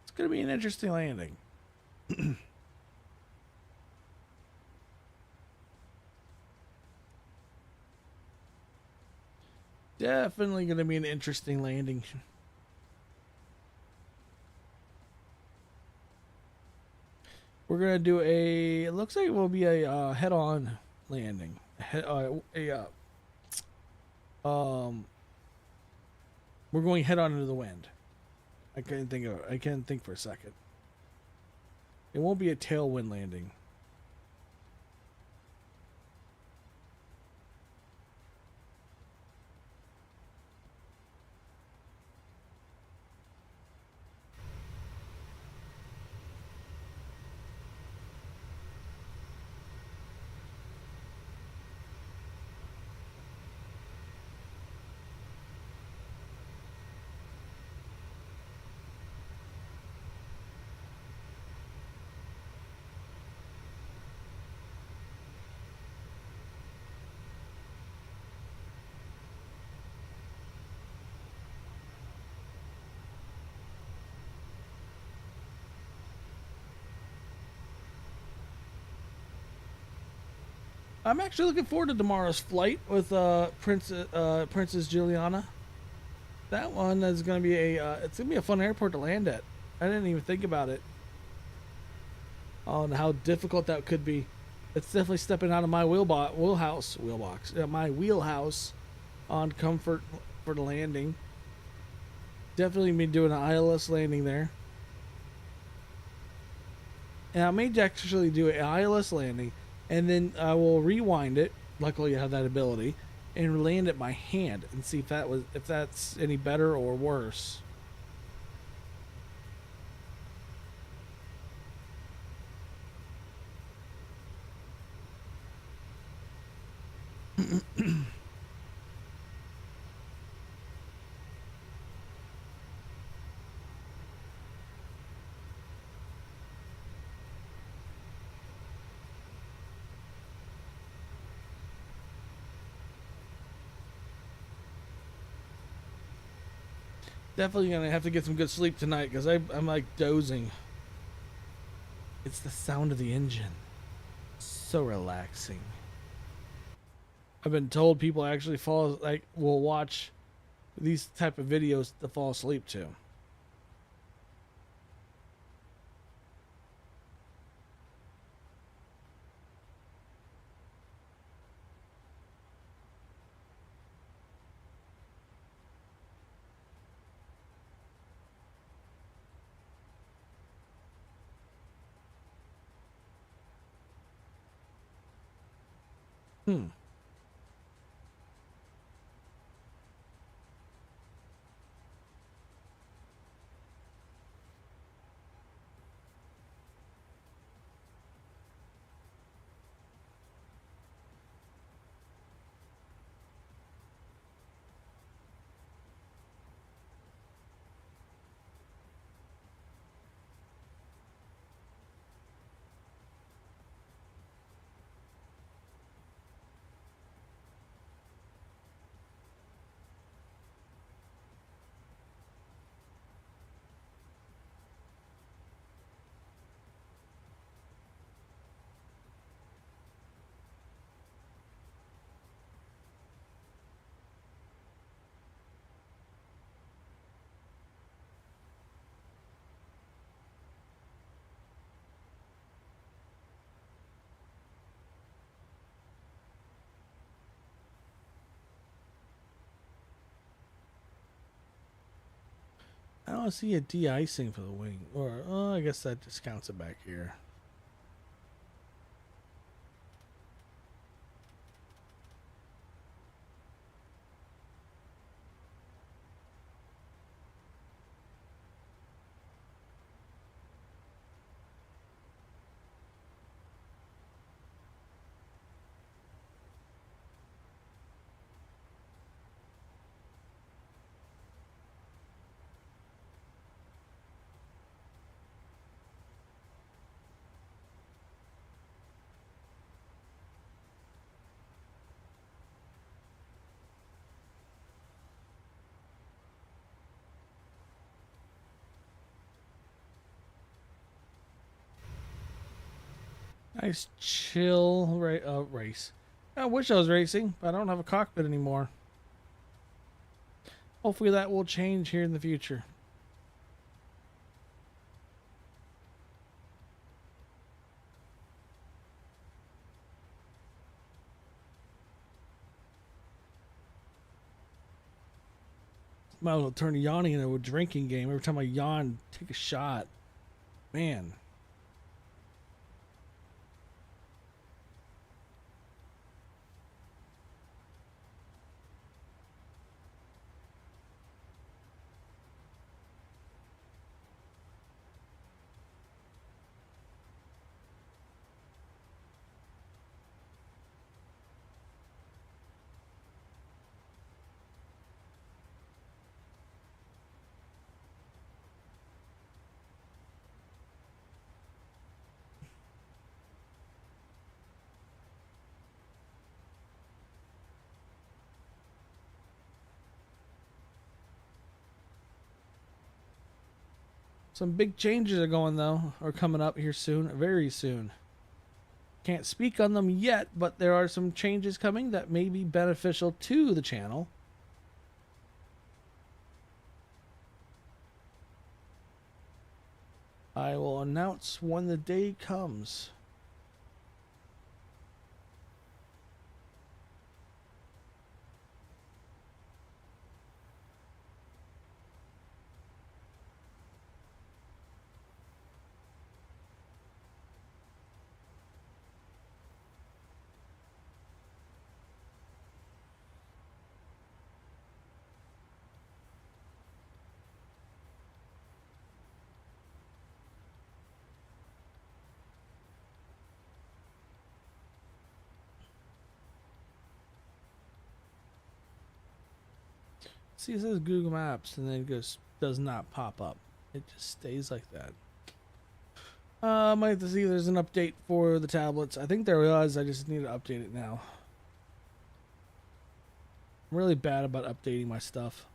It's going to be an interesting landing. Definitely going to be an interesting landing. We're going to do it looks like it will be a head-on landing. We're going head-on into the wind. I couldn't think for a second. It won't be a tailwind landing. I'm actually looking forward to tomorrow's flight with Princess Juliana. That one is going to be it's going to be a fun airport to land at. I didn't even think about it on how difficult that could be. It's definitely stepping out of my wheelhouse my wheelhouse on comfort for the landing. Definitely be doing an ILS landing there. And I may actually do an ILS landing, and then I will rewind it. Luckily, I have that ability, and land it by hand and see if that's any better or worse. Definitely gonna have to get some good sleep tonight because I'm like dozing. It's the sound of the engine. So relaxing. I've been told people actually will watch these type of videos to fall asleep to. Hmm. I don't see a de-icing for the wing, or I guess that just counts it back here. Nice chill race. I wish I was racing, but I don't have a cockpit anymore. Hopefully that will change here in the future. Might as well turn yawning into a drinking game. Every time I yawn, take a shot. Man. Some big changes are coming up here soon, very soon. Can't speak on them yet, but there are some changes coming that may be beneficial to the channel. I will announce when the day comes. See, it says Google Maps, and then it does not pop up. It just stays like that. I might have to see if there's an update for the tablets. I think there was. I just need to update it now. I'm really bad about updating my stuff.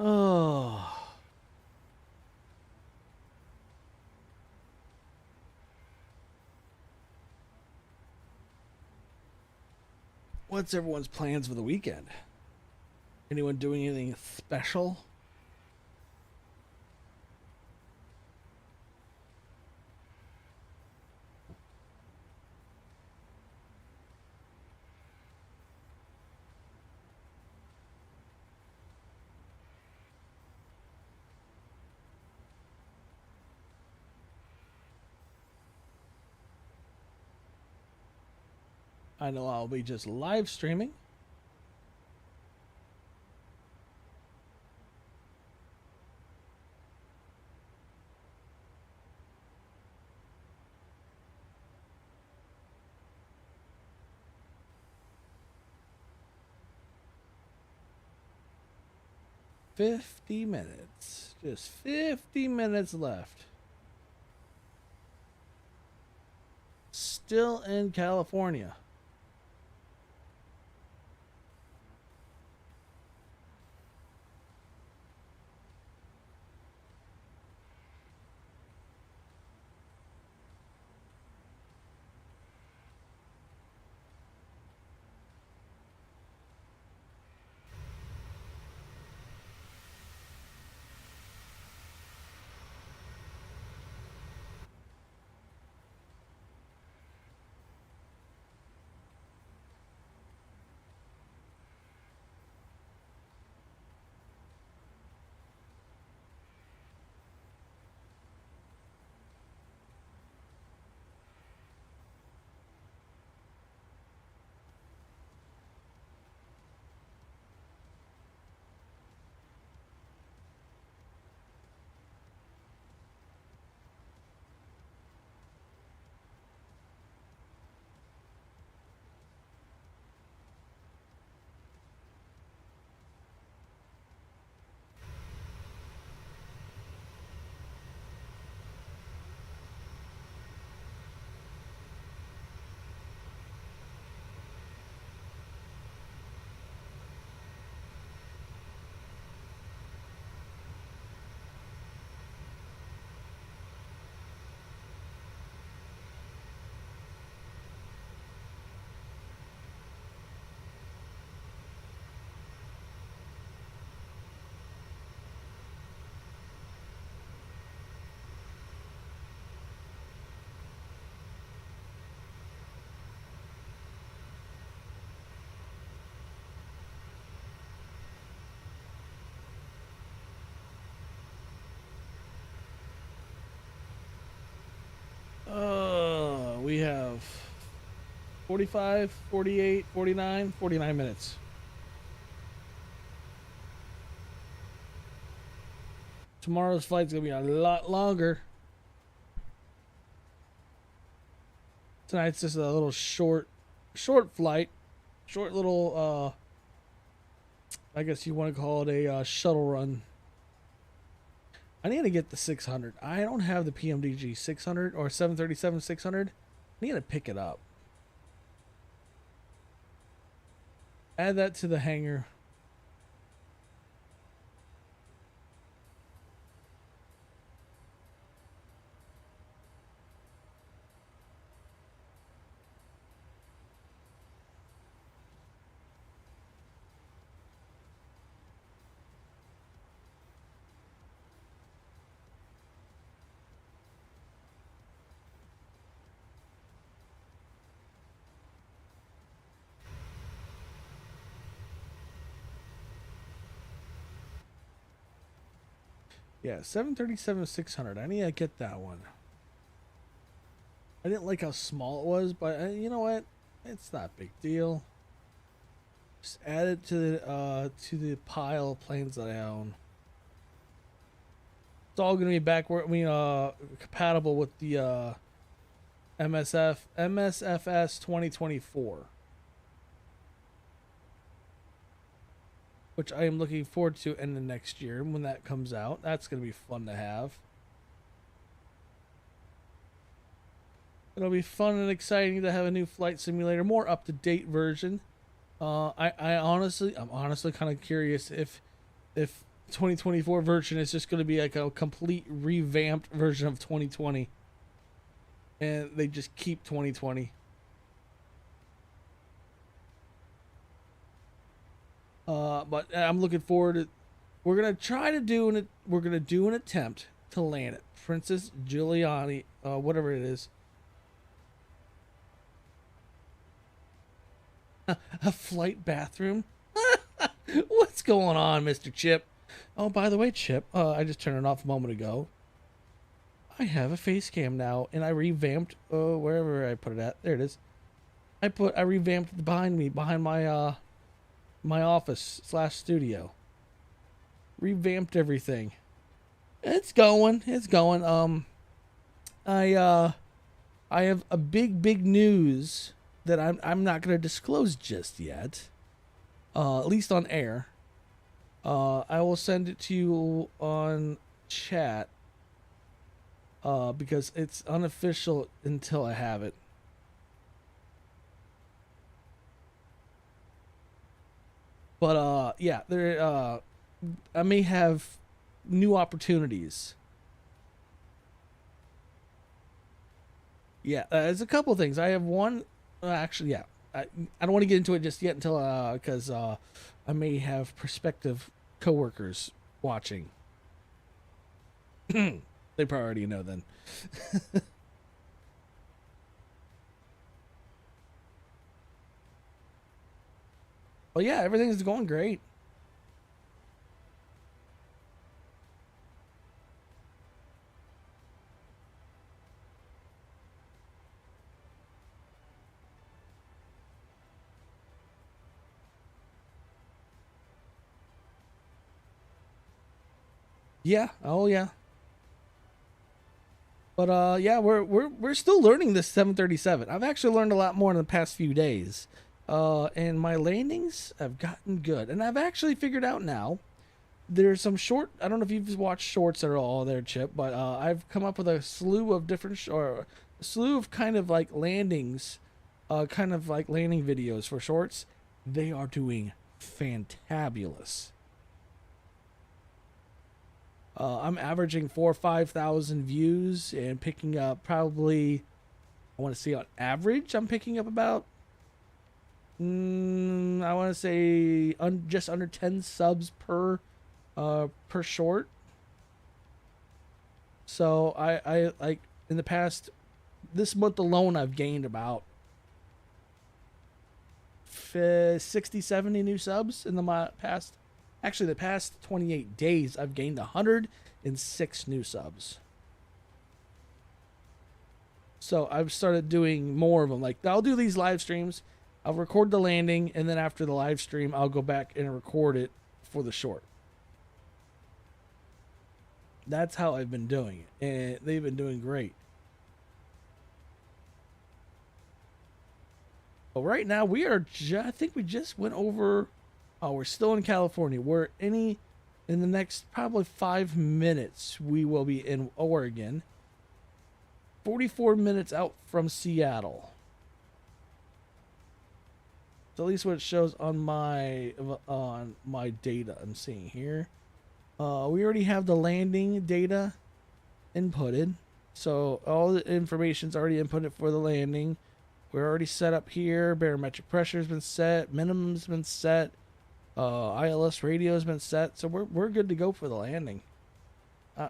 Oh. What's everyone's plans for the weekend? Anyone doing anything special? I know I'll be just live streaming. $50. Just 50 minutes left. Still in California. 45, 48, 49, 49 minutes. Tomorrow's flight's gonna be a lot longer. Tonight's just a little short flight. Short little, I guess you want to call it a shuttle run. I need to get the 600. I don't have the PMDG 600 or 737-600. I need to pick it up. Add that to the hangar. Yeah, 737-600. I need to get that one. I didn't like how small it was, but you know what? It's not a big deal. Just add it to the pile of planes that I own. It's all gonna be compatible with the MSFS 2024. Which I am looking forward to in the next year when that comes out. That's going to be fun to have. It'll be fun and exciting to have a new flight simulator, more up-to-date version. I'm honestly kind of curious if 2024 version is just going to be like a complete revamped version of 2020, and they just keep 2020. But I'm looking forward to. We're gonna try to do an attempt to land it, Princess Giuliani, whatever it is. A flight bathroom. What's going on, Mr. Chip? Oh, by the way, Chip, I just turned it off a moment ago. I have a face cam now, and I revamped wherever I put it at. There it is. I revamped it behind my my office / studio. Revamped everything. It's going. I have a big news that I'm not going to disclose just yet. At least on air. I will send it to you on chat. Because it's unofficial until I have it. But yeah, I may have new opportunities. Yeah, there's a couple things. I have one. Actually, yeah, I don't want to get into it just yet until because I may have prospective coworkers watching. They probably already know then. Well, yeah, everything's going great. Yeah. Oh, yeah. But yeah, we're still learning this 737. I've actually learned a lot more in the past few days. And my landings have gotten good, and I've actually figured out now. There's some I don't know if you've watched shorts at all there, Chip, but I've come up with a slew of kind of like landings, kind of like landing videos for shorts. They are doing fantabulous. I'm averaging 4,000 or 5,000 views and picking up probably, I want to say on average, I'm picking up about, I want to say just under 10 subs per short. So I like in the past, this month alone, I've gained about 60, 70 new subs in the past. Actually, the past 28 days, I've gained 106 new subs. So I've started doing more of them. Like I'll do these live streams. I'll record the landing, and then after the live stream, I'll go back and record it for the short. That's how I've been doing it, and they've been doing great. But right now, we are. I think we just went over. Oh, we're still in California. In the next probably 5 minutes, we will be in Oregon. 44 minutes out from Seattle. So at least what it shows on my data I'm seeing here. We already have the landing data inputted. So all the information's already inputted for the landing. We're already set up here. Barometric pressure's been set. Minimum's been set. ILS radio's been set. So we're good to go for the landing.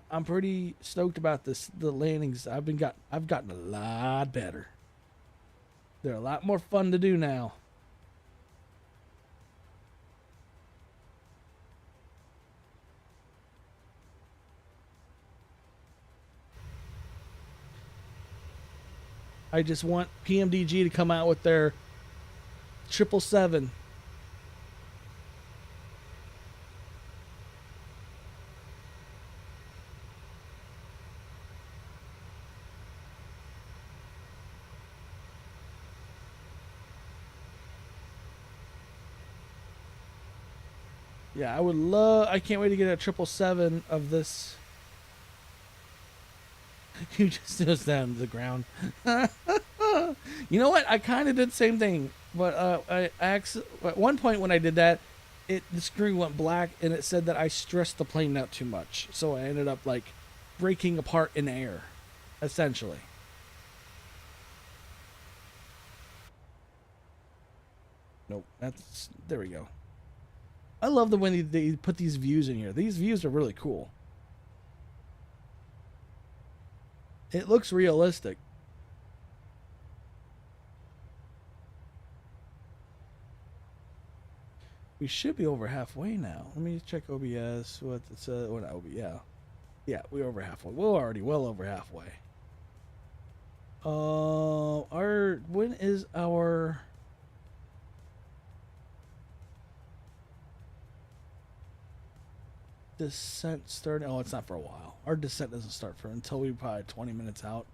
I'm pretty stoked about this. The landings I've gotten a lot better. They're a lot more fun to do now. I just want PMDG to come out with their 777. Yeah, I can't wait to get a 777 of this. You just goes down to the ground. You know what? I kind of did the same thing, but at one point when I did that, the screen went black and it said that I stressed the plane out too much, so I ended up like breaking apart in air, essentially. Nope, there we go. I love the when they put these views in here. These views are really cool. It looks realistic. We should be over halfway now. Let me check OBS. What it says? What OBS? Yeah, we're over halfway. We're already well over halfway. When is our descent starting? Oh, it's not for a while. Our descent doesn't start until we probably 20 minutes out.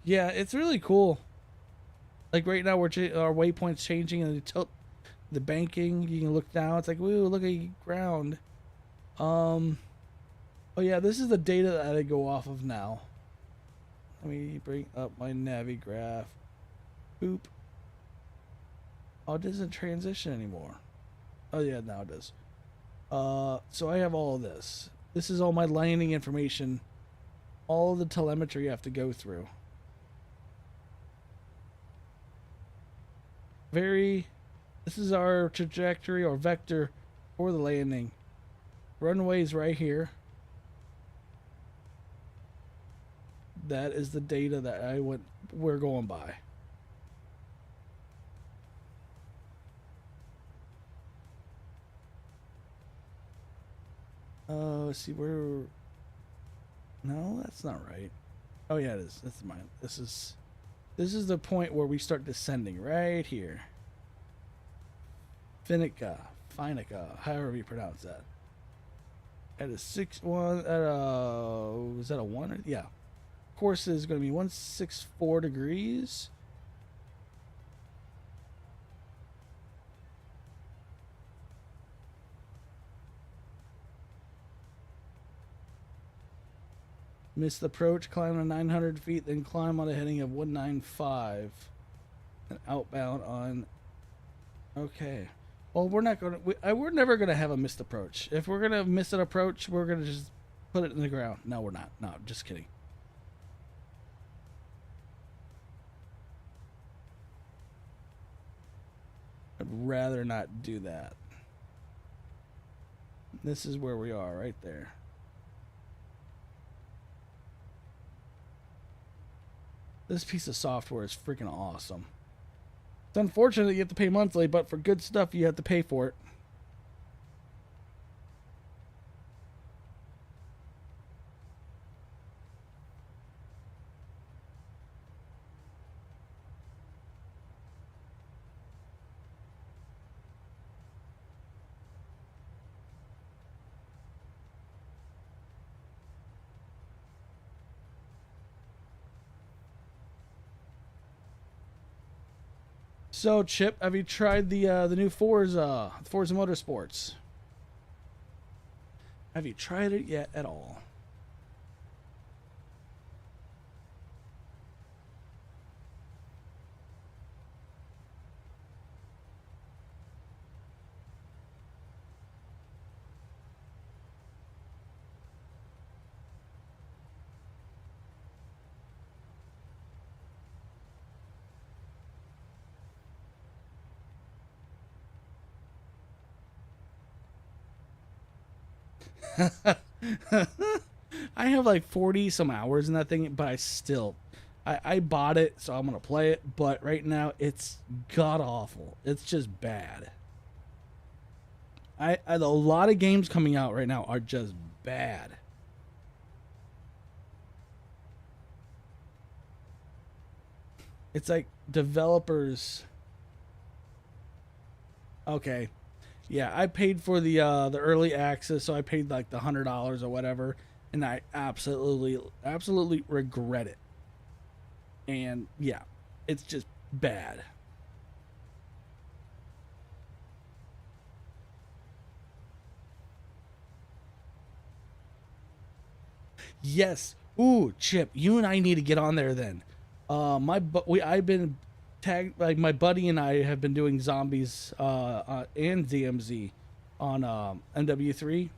Yeah, it's really cool. Like right now, our waypoint's changing and the tilt, the banking. You can look down. It's like, woo, look at ground. Oh yeah, this is the data that I go off of now. Let me bring up my Navi graph. Boop. Oh, it doesn't transition anymore. Oh yeah, now it does. So I have all of this. This is all my landing information. All of the telemetry you have to go through. This is our trajectory or vector for the landing. Runway's right here. That is the data that we're going by. Let's see where. No, that's not right. Oh yeah, it is. That's mine. This is the point where we start descending right here. Finica, however you pronounce that. At a 6-1, is that a 1? Or, yeah. Course is going to be 164 degrees. Missed approach, climb to 900 feet, then climb on a heading of 195. And outbound on. Okay. Well, we're never gonna have a missed approach. If we're gonna miss an approach, we're gonna just put it in the ground. No, we're not. No, just kidding. I'd rather not do that. This is where we are, right there. This piece of software is freaking awesome. It's unfortunate you have to pay monthly, but for good stuff, you have to pay for it. So, Chip, have you tried the new Forza Motorsports? Have you tried it yet at all? I have like 40 some hours in that thing, but I bought it, so I'm gonna play it. But right now, it's god awful. It's just bad. A lot of games coming out right now are just bad. It's like developers. Okay, yeah, I paid for the early access, so I paid like the $100 or whatever, and I absolutely regret it. And yeah, it's just bad. Yes. Ooh, Chip, you and I need to get on there then. I've been tagged, like my buddy and I have been doing zombies and DMZ on MW3,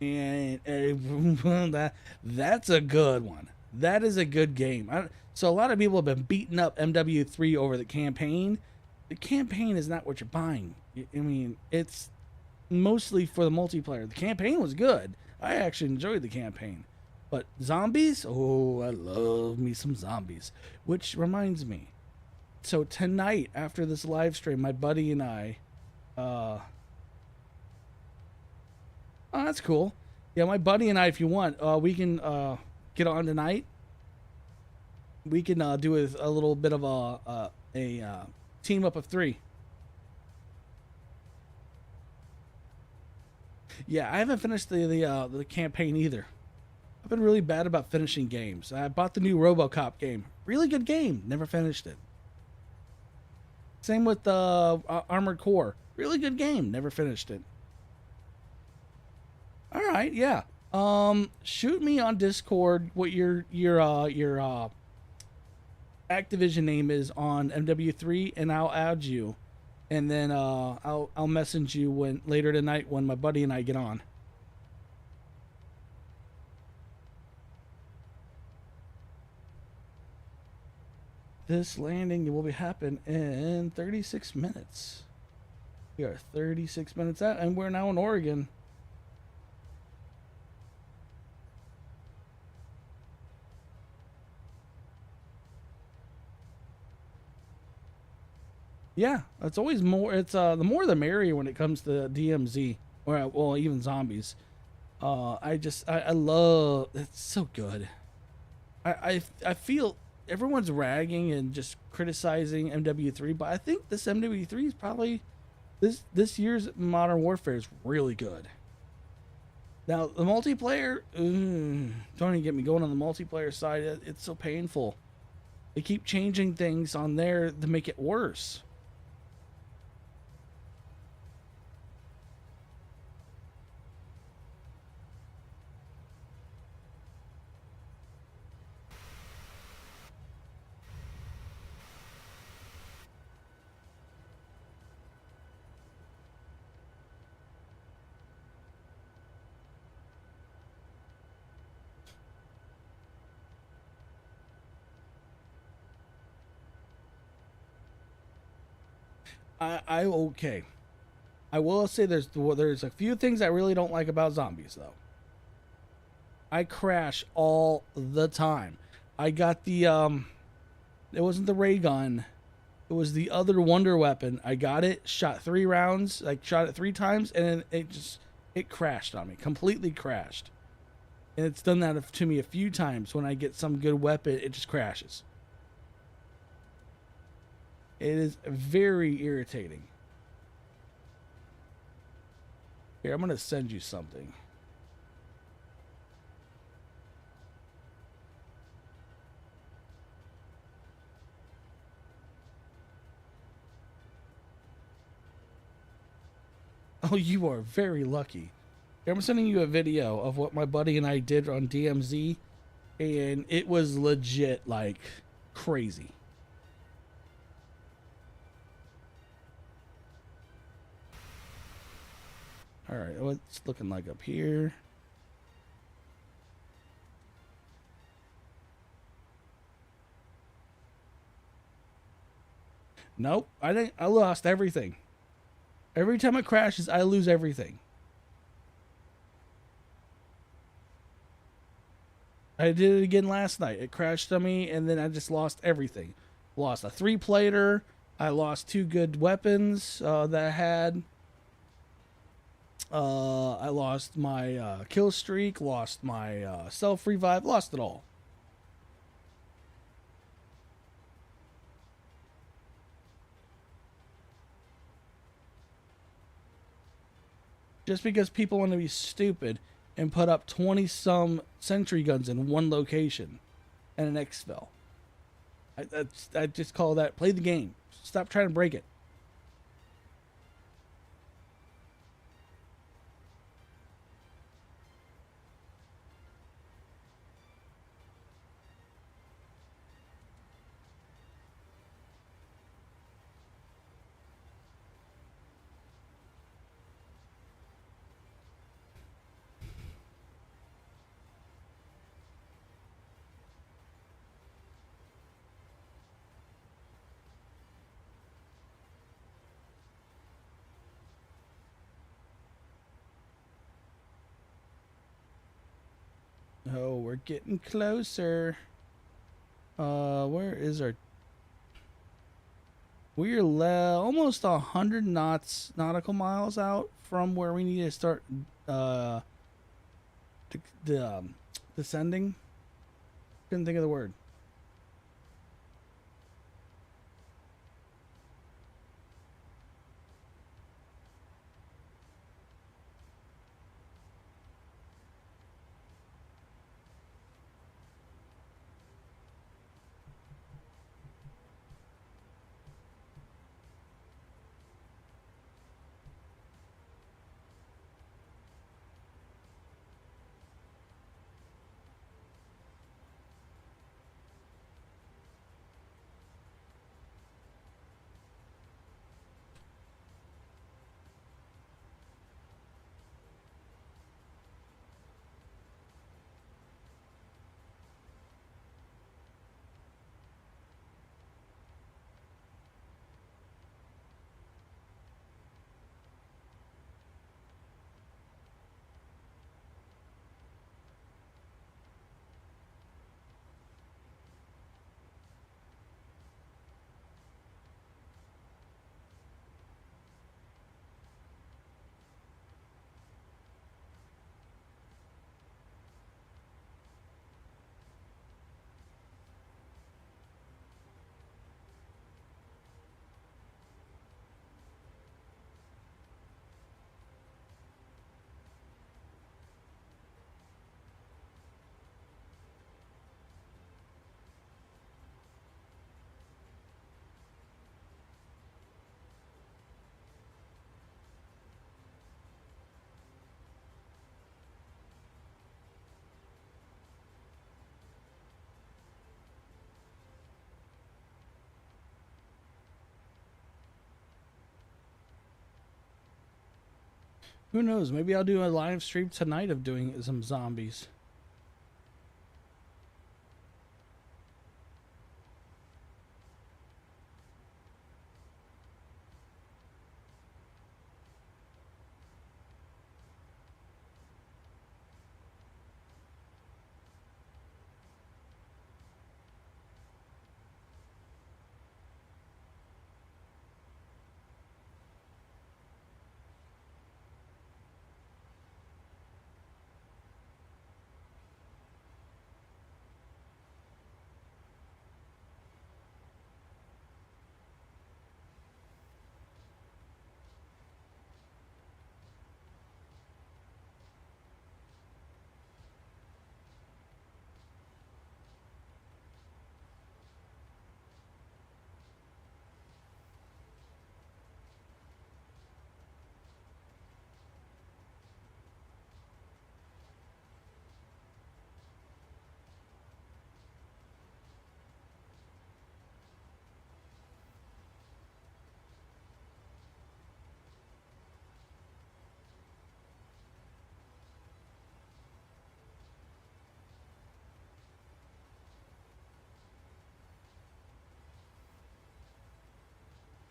and that's a good one. That is a good game. So a lot of people have been beating up MW3 over the campaign. The campaign is not what you're buying. I mean, it's mostly for the multiplayer. The campaign was good. I actually enjoyed the campaign. But zombies? Oh, I love me some zombies. Which reminds me. So tonight, after this live stream, my buddy and I... oh, that's cool. Yeah, my buddy and I, if you want, we can get on tonight. We can do a little bit of a team up of 3. Yeah, I haven't finished the campaign either. I've been really bad about finishing games. I bought the new RoboCop game. Really good game. Never finished it. Same with Armored Core. Really good game. Never finished it. All right, yeah. Shoot me on Discord what your Activision name is on MW3, and I'll add you. And then I'll message you later tonight when my buddy and I get on. This landing will be happen in 36 minutes. We are 36 minutes out, and we're now in Oregon. Yeah, it's always more. It's the more the merrier when it comes to DMZ, or well, even zombies. I love. It's so good. I feel everyone's ragging and just criticizing MW3, but I think this MW3 is probably this year's Modern Warfare is really good. Now the multiplayer, don't even get me going on the multiplayer side. It's so painful. They keep changing things on there to make it worse. I okay. I will say there's a few things I really don't like about zombies though. I crash all the time. I got the it wasn't the ray gun. It was the other wonder weapon. I got it, shot 3 rounds, like shot it 3 times, and it crashed on me. Completely crashed. And it's done that to me a few times. When I get some good weapon, it just crashes. It is very irritating. Here, I'm gonna send you something. Oh, you are very lucky. Here, I'm sending you a video of what my buddy and I did on DMZ, and it was legit like crazy. All right, what's it looking like up here? Nope, I didn't. I lost everything. Every time it crashes, I lose everything. I did it again last night. It crashed on me, and then I just lost everything. Lost a 3-plater. I lost 2 good weapons that I had. I lost my kill streak. Lost my self revive. Lost it all. Just because people want to be stupid and put up 20-some sentry guns in one location and an exfil. I just call that play the game. Stop trying to break it. Oh, we're getting closer. Where is our... We're almost 100 nautical miles out from where we need to start descending. Couldn't think of the word. Who knows? Maybe I'll do a live stream tonight of doing some zombies.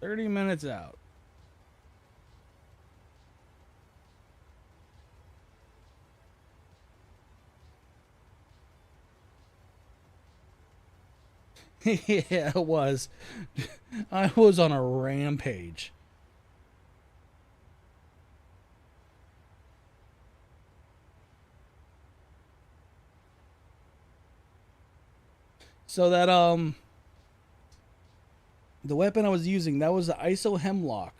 30 minutes out. Yeah, it was. I was on a rampage. So that the weapon I was using, that was the ISO Hemlock.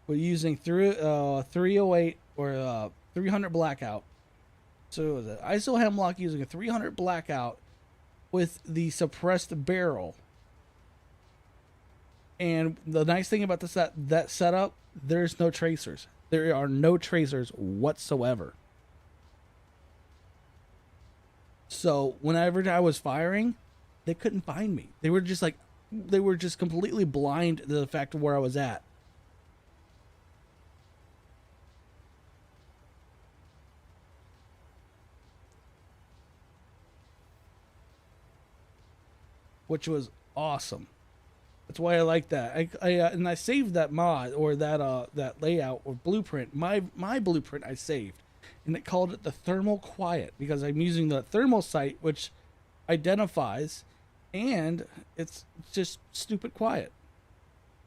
We're using 308 or 300 blackout. So it was an ISO Hemlock using a 300 blackout with the suppressed barrel. And the nice thing about that setup, there's no tracers. There are no tracers whatsoever. So whenever I was firing, they couldn't find me. They were just completely blind to the fact of where I was at. Which was awesome. That's why I like that. I saved that mod or that layout or blueprint. My blueprint I saved, and it called it the thermal quiet because I'm using the thermal sight, which identifies, and it's just stupid quiet.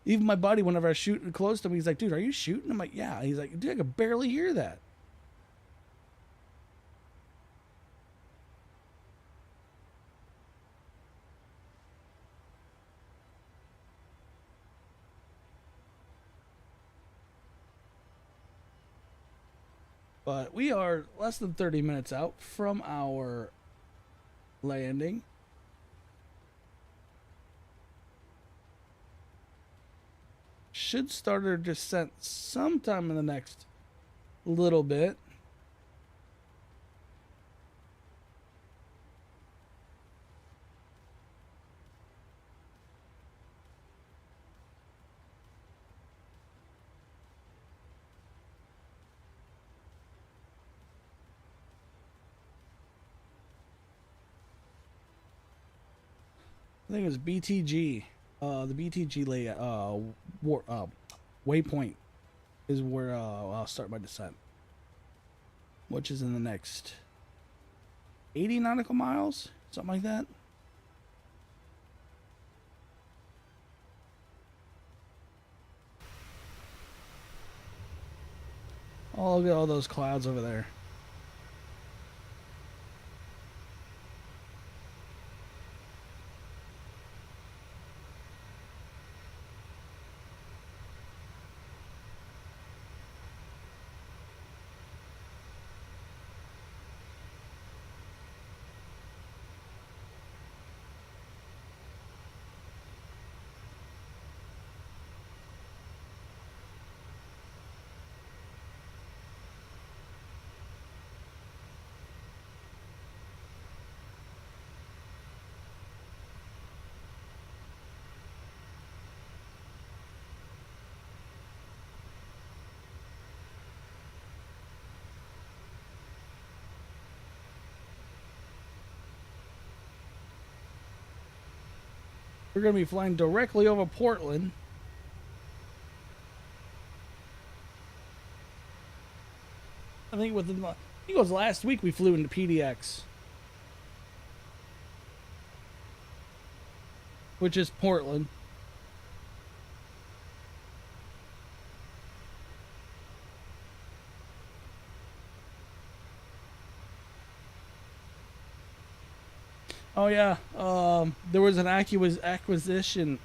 Even my buddy, whenever I shoot close to him, he's like, "Dude, are you shooting?" I'm like, "Yeah." He's like, "Dude, I can barely hear that." But we are less than 30 minutes out from our landing. Should start our descent sometime in the next little bit. I think it was BTG. The BTG waypoint is where I'll start my descent, which is in the next 80 nautical miles, something like that. Oh, look at all those clouds over there. We're going to be flying directly over Portland. I think it was last week we flew into PDX, which is Portland. Oh yeah, there was an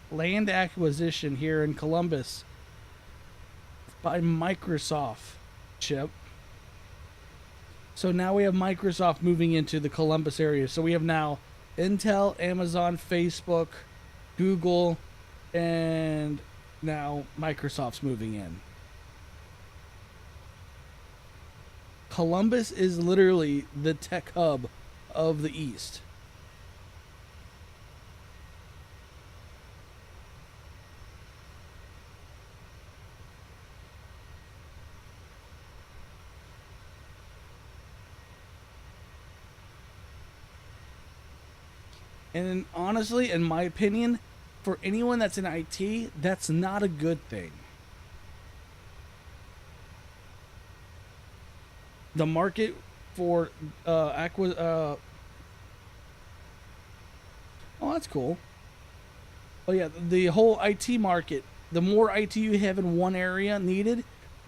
land acquisition here in Columbus by Microsoft, Chip. So now we have Microsoft moving into the Columbus area. So we have now Intel, Amazon, Facebook, Google, and now Microsoft's moving in. Columbus is literally the tech hub of the East. And honestly, in my opinion, for anyone that's in IT, that's not a good thing. The market for oh, that's cool. Oh yeah, the whole IT market. The more IT you have in one area needed,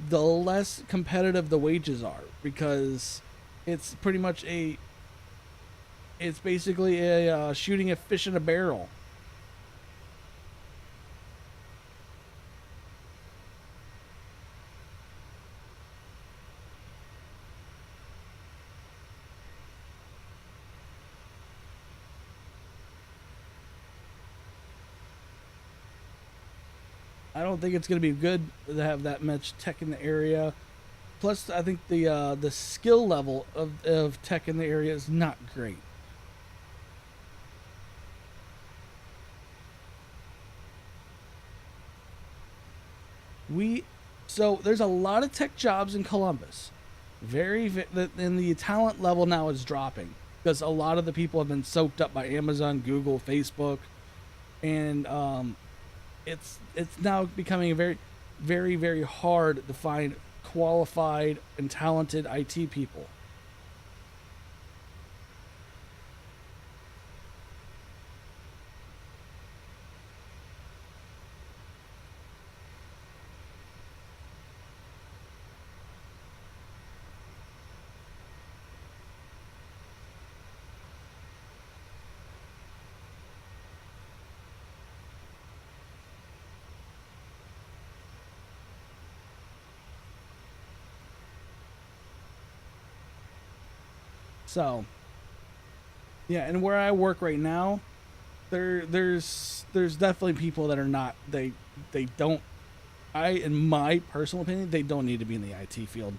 the less competitive the wages are, because it's pretty much it's basically a shooting a fish in a barrel. I don't think it's going to be good to have that much tech in the area. Plus, I think the skill level of tech in the area is not great. We so there's a lot of tech jobs in Columbus. And the talent level now is dropping because a lot of the people have been soaked up by Amazon, Google, Facebook, and it's now becoming very hard to find qualified and talented IT people. So, yeah, and where I work right now, there's definitely people that are not they don't in my personal opinion, they don't need to be in the IT field.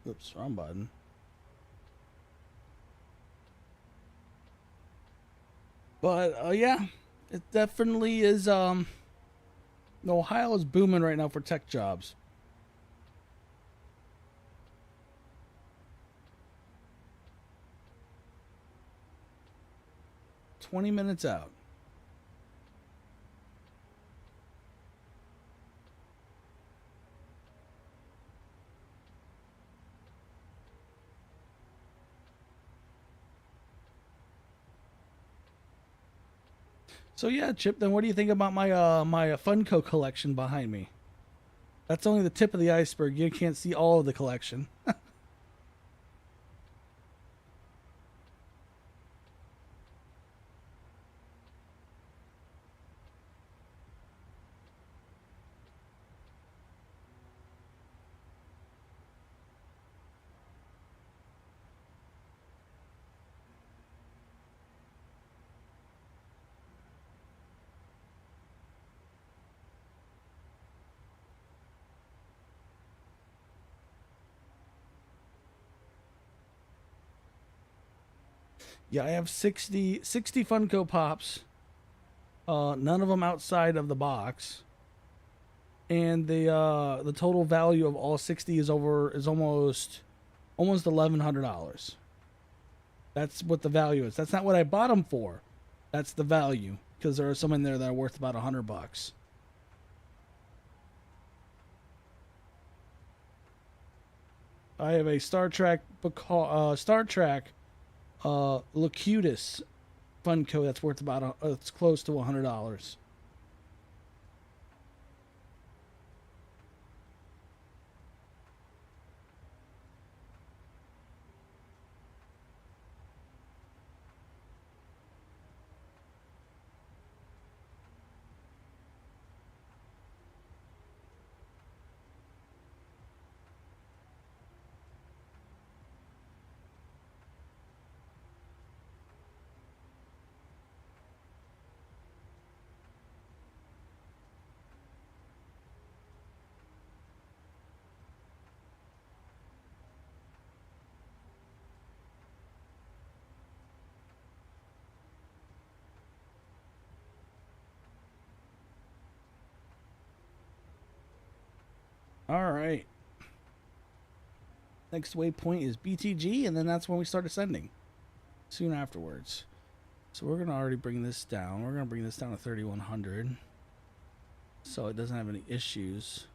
Oops, wrong button. But yeah, it definitely is. Ohio is booming right now for tech jobs. 20 minutes out. So yeah, Chip. Then what do you think about my Funko collection behind me? That's only the tip of the iceberg. You can't see all of the collection. Yeah, I have 60 Funko Pops. None of them outside of the box. And the total value of all 60 is almost $1,100. That's what the value is. That's not what I bought them for. That's the value, because there are some in there that are worth about $100. I have a Star Trek Locutus Funko that's worth about it's close to $100. All right. Next waypoint is BTG, and then that's when we start ascending. Soon afterwards. So we're going to already bring this down. We're going to bring this down to 3100. So it doesn't have any issues.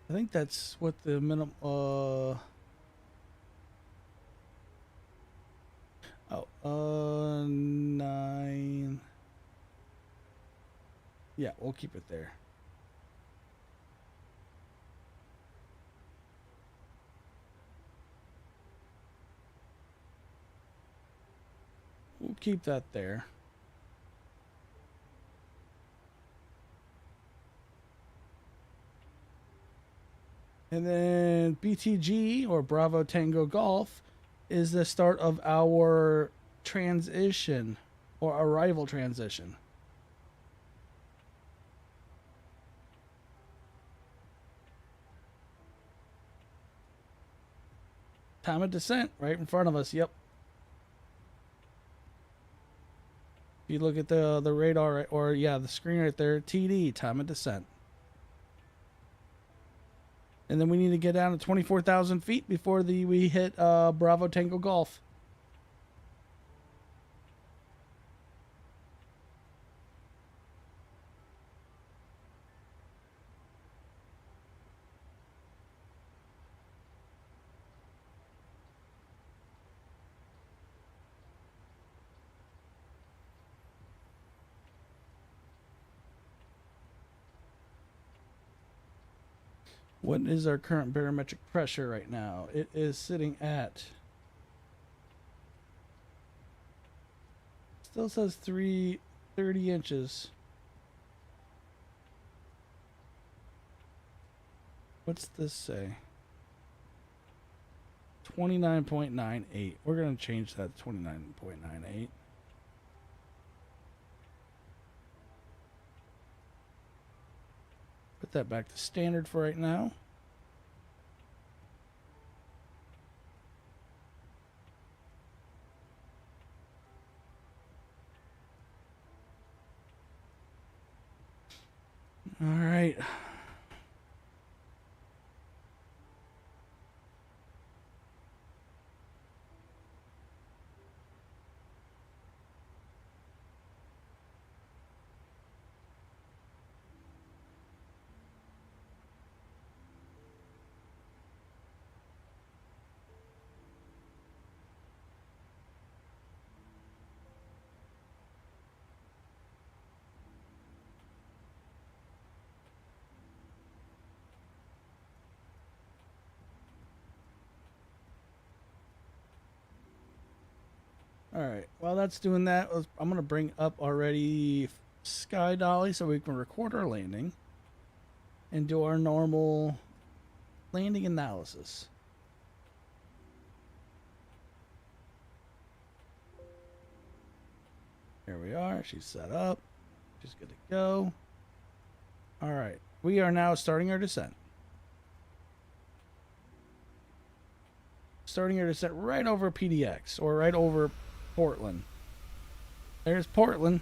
I think that's what the minimum. Oh, 9. Yeah, we'll keep it there. We'll keep that there. And then BTG, or Bravo Tango Golf, is the start of our transition, or arrival transition. Time of descent, right in front of us. Yep. If you look at the radar, or yeah, the screen right there, TD, time of descent. And then we need to get down to 24,000 feet before we hit Bravo Tango Golf. What is our current barometric pressure right now? It is sitting at, still says 330 inches. What's this say? 29.98. We're going to change that to 29.98. Put that back to standard for right now. All right. All right. While that's doing that, I'm going to bring up already Sky Dolly so we can record our landing and do our normal landing analysis. Here we are. She's set up. She's good to go. All right. We are now starting our descent. Starting our descent right over PDX, or right over Portland. There's Portland.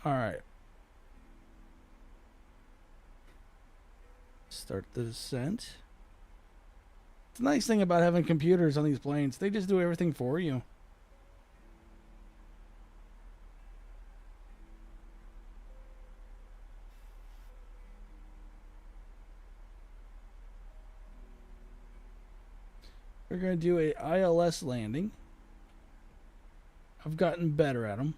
All right. Start the descent. It's a nice thing about having computers on these planes. They just do everything for you. We're going to do a ILS landing. I've gotten better at them.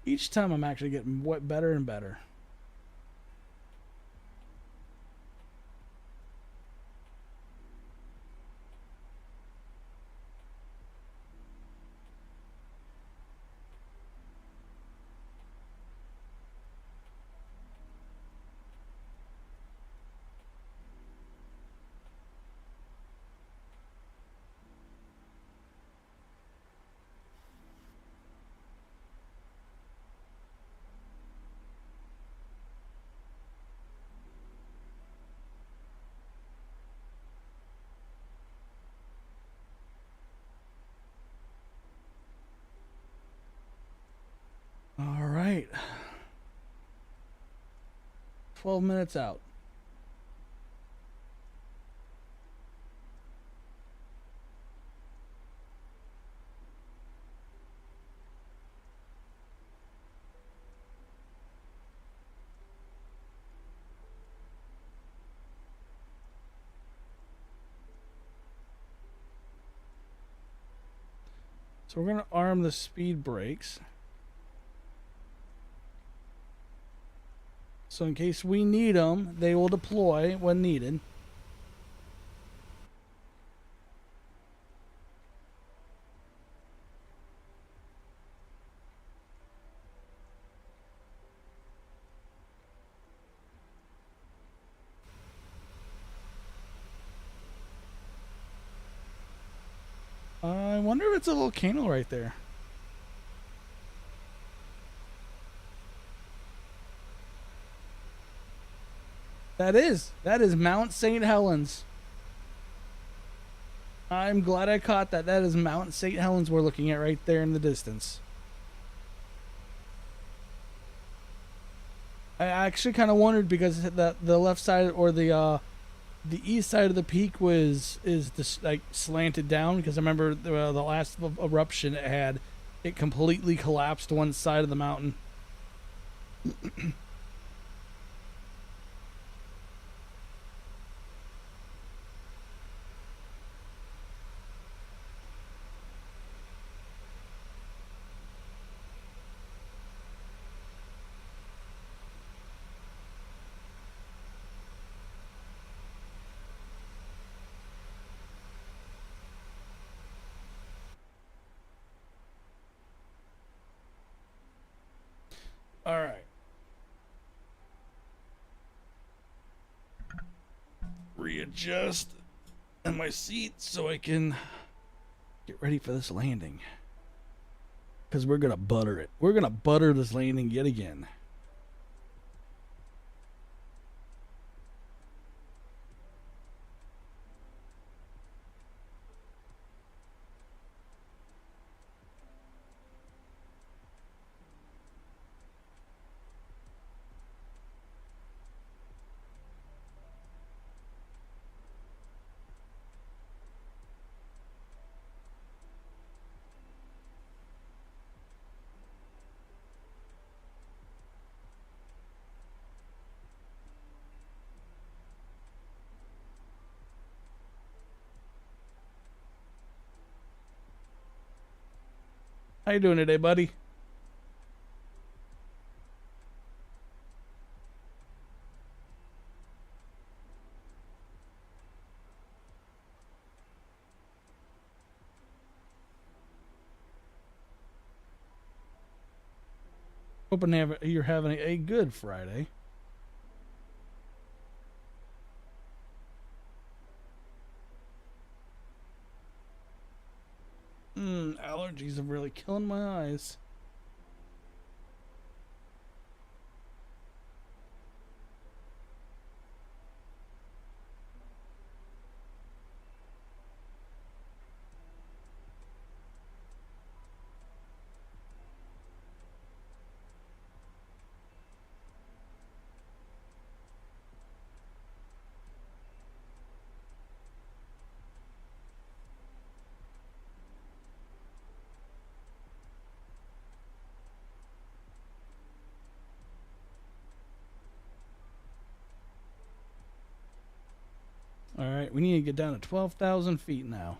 Each time I'm actually getting better and better. 12 minutes out. So we're going to arm the speed brakes. So in case we need them, they will deploy when needed. I wonder if it's a volcano right there. That is Mount St. Helens. I'm glad I caught that. That is Mount St. Helens we're looking at right there in the distance. I actually kind of wondered because the left side or the east side of the peak is this like slanted down, because I remember the last eruption it had, it completely collapsed one side of the mountain. All right. Readjust in my seat so I can get ready for this landing. Because we're going to butter it. We're going to butter this landing yet again. How you doing today, buddy? Hoping you're having a good Friday. Allergies are really killing my eyes. All right, we need to get down to 12,000 feet now.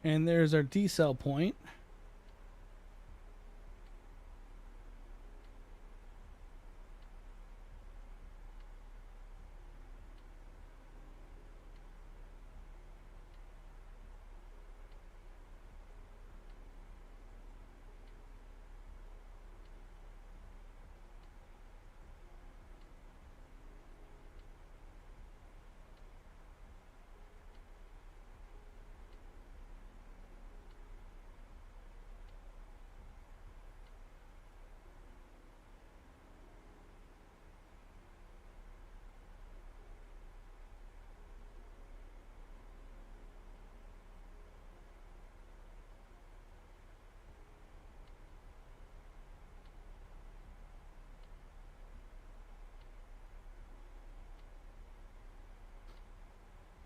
And there's our decel point.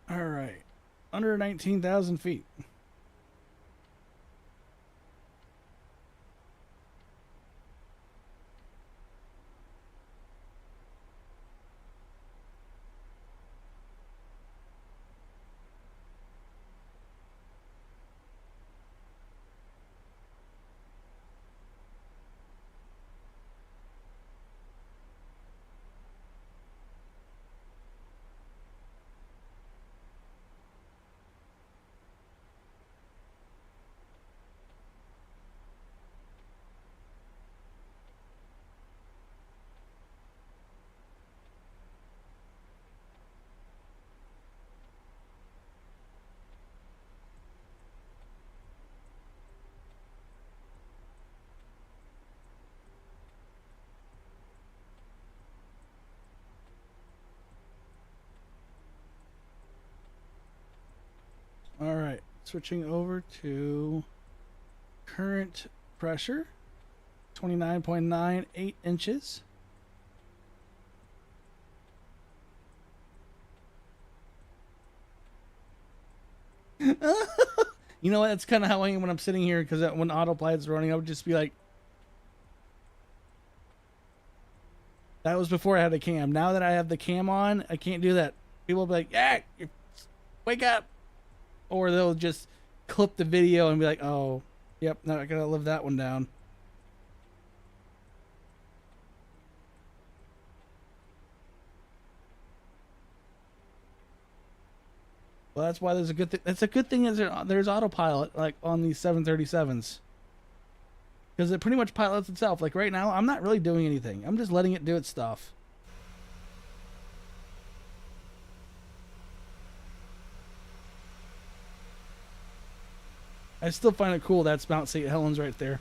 All right. Under 19,000 feet. All right. Switching over to current pressure, 29.98 inches. You know what? That's kind of how I am when I'm sitting here, because when autopilot's running, I would just be like, that was before I had a cam. Now that I have the cam on, I can't do that. People will be like, yeah, wake up. Or they'll just clip the video and be like, oh, yep, now I gotta live that one down. Well, that's why there's a good thing. That's a good thing is there's autopilot like on these 737s. Because it pretty much pilots itself. Like right now, I'm not really doing anything. I'm just letting it do its stuff. I still find it cool that's Mount St. Helens right there.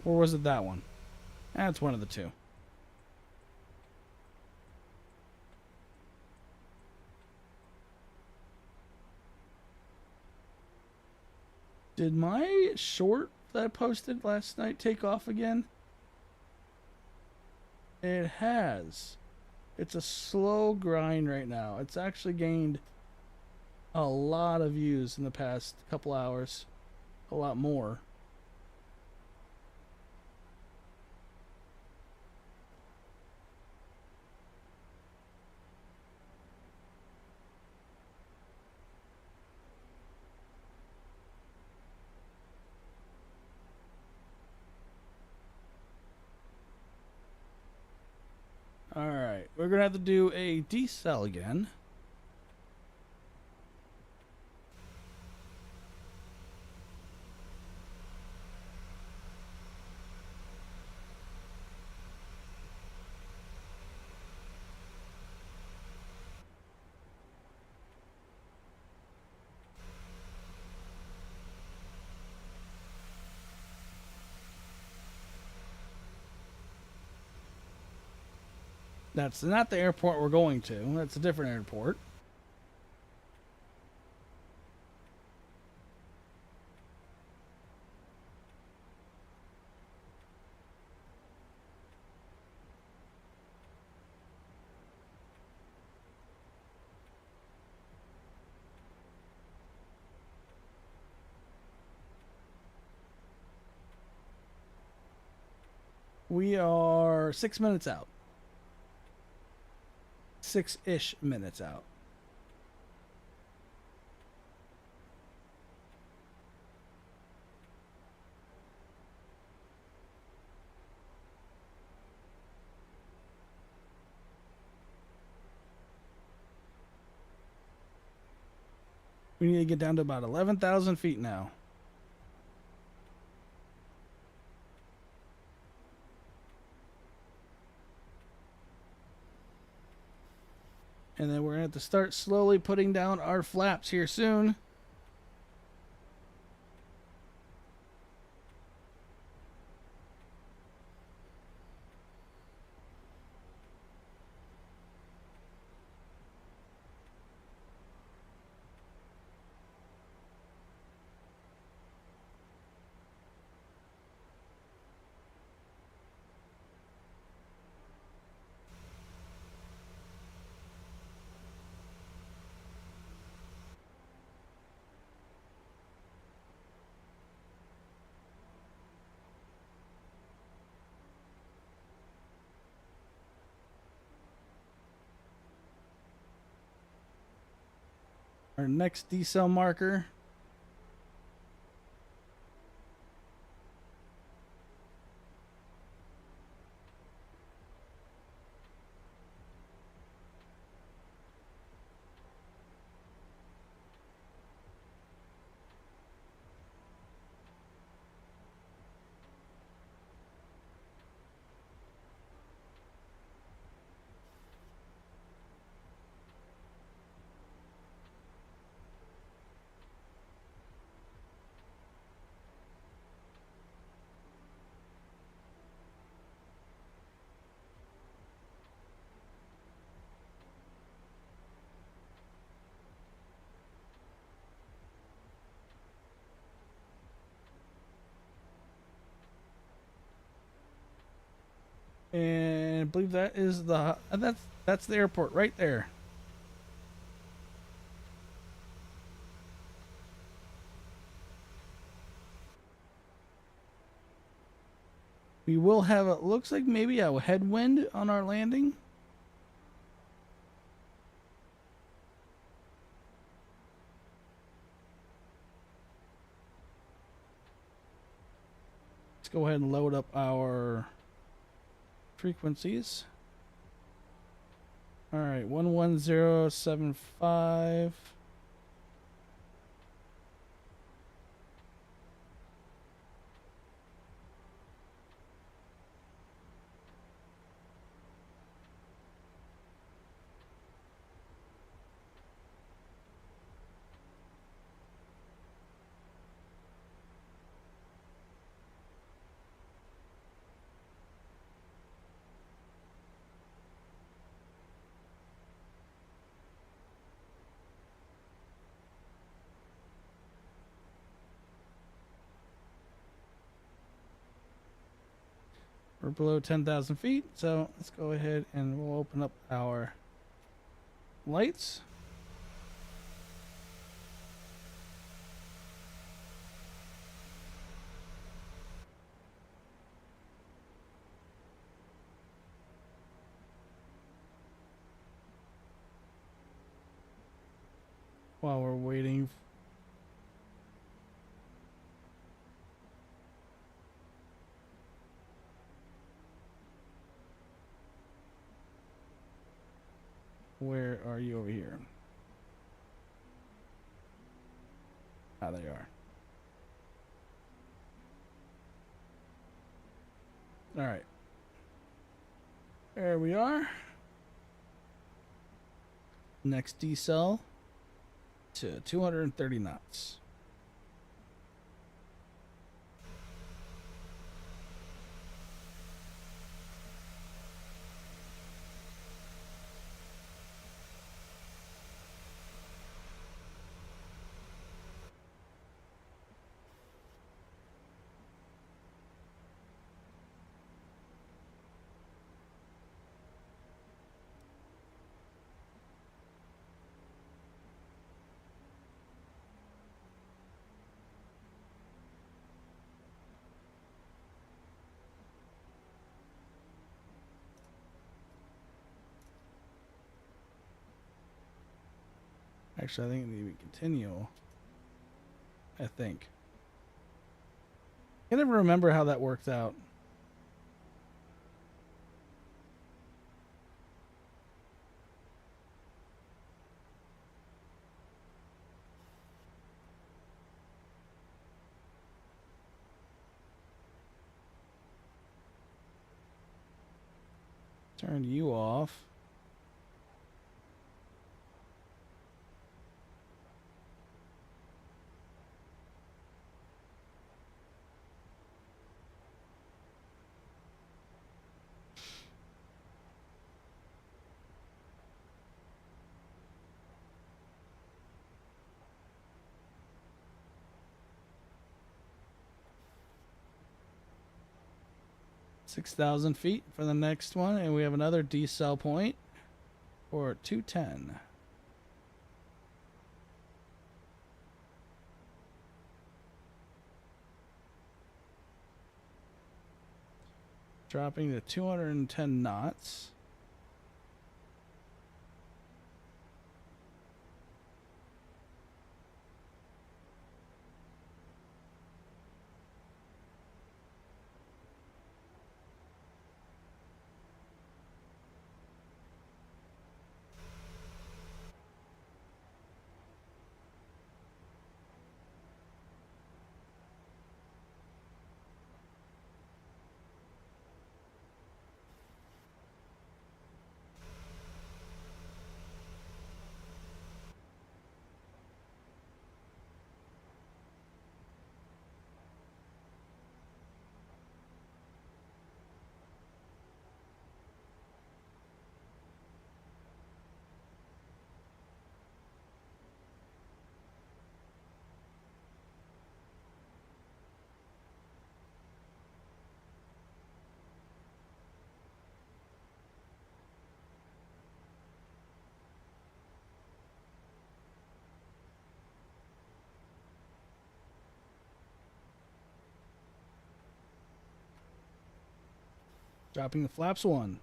Or was it that one? That's one of the two. Did my short that I posted last night take off again? It has. It's a slow grind right now. It's actually gained a lot of views in the past couple hours. A lot more. Alright, we're going to have to do a decel again. That's not the airport we're going to. That's a different airport. We are 6 minutes out. 6-ish minutes out. We need to get down to about 11,000 feet now. And then we're going to have to start slowly putting down our flaps here soon. Our next decel marker. And I believe that is that's the airport right there. We will have it looks like maybe a headwind on our landing. Let's go ahead and load up our frequencies. All right, 11075. We're below 10,000 feet, so let's go ahead and we'll open up our lights. While we're waiting. Where are you over here? Ah, there you are. All right. There we are. Next decel to 230 knots. Actually, I think it needs to continue. I think. I never remember how that worked out. Turn you off. $6,000 feet for the next one, and we have another decel point for 210. Dropping to 210 knots. Dropping the flaps one.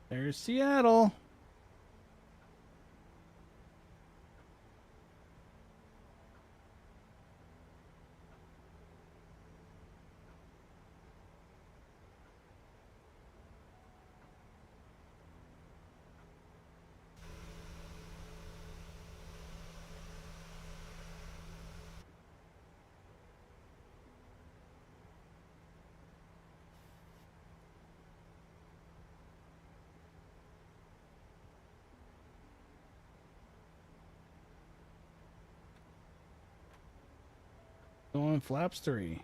There's Seattle. Going flaps 3.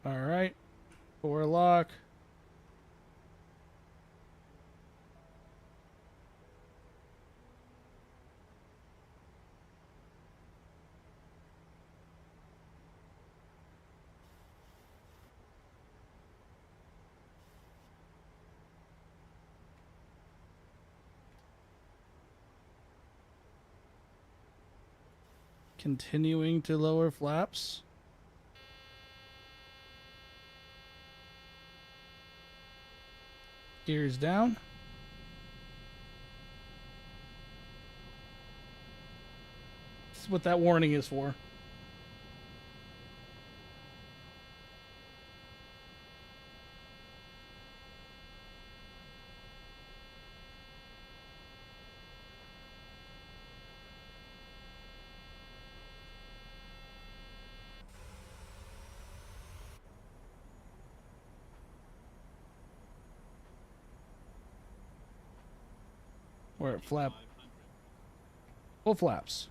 All right. 4 lock. Continuing to lower flaps. Gears down. This is what that warning is for. We're at flap. Full flaps.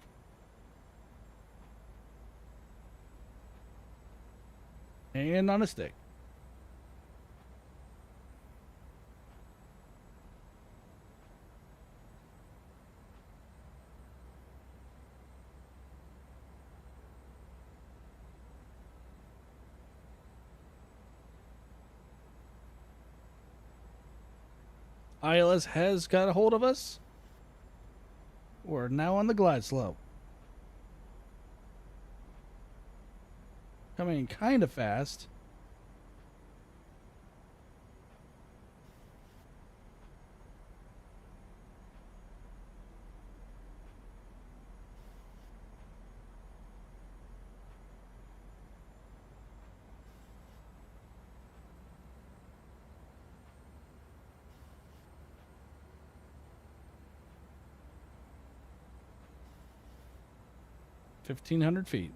And on a stick. ILS has got a hold of us. We're now on the glide slope. Coming kind of fast. $1,500 feet.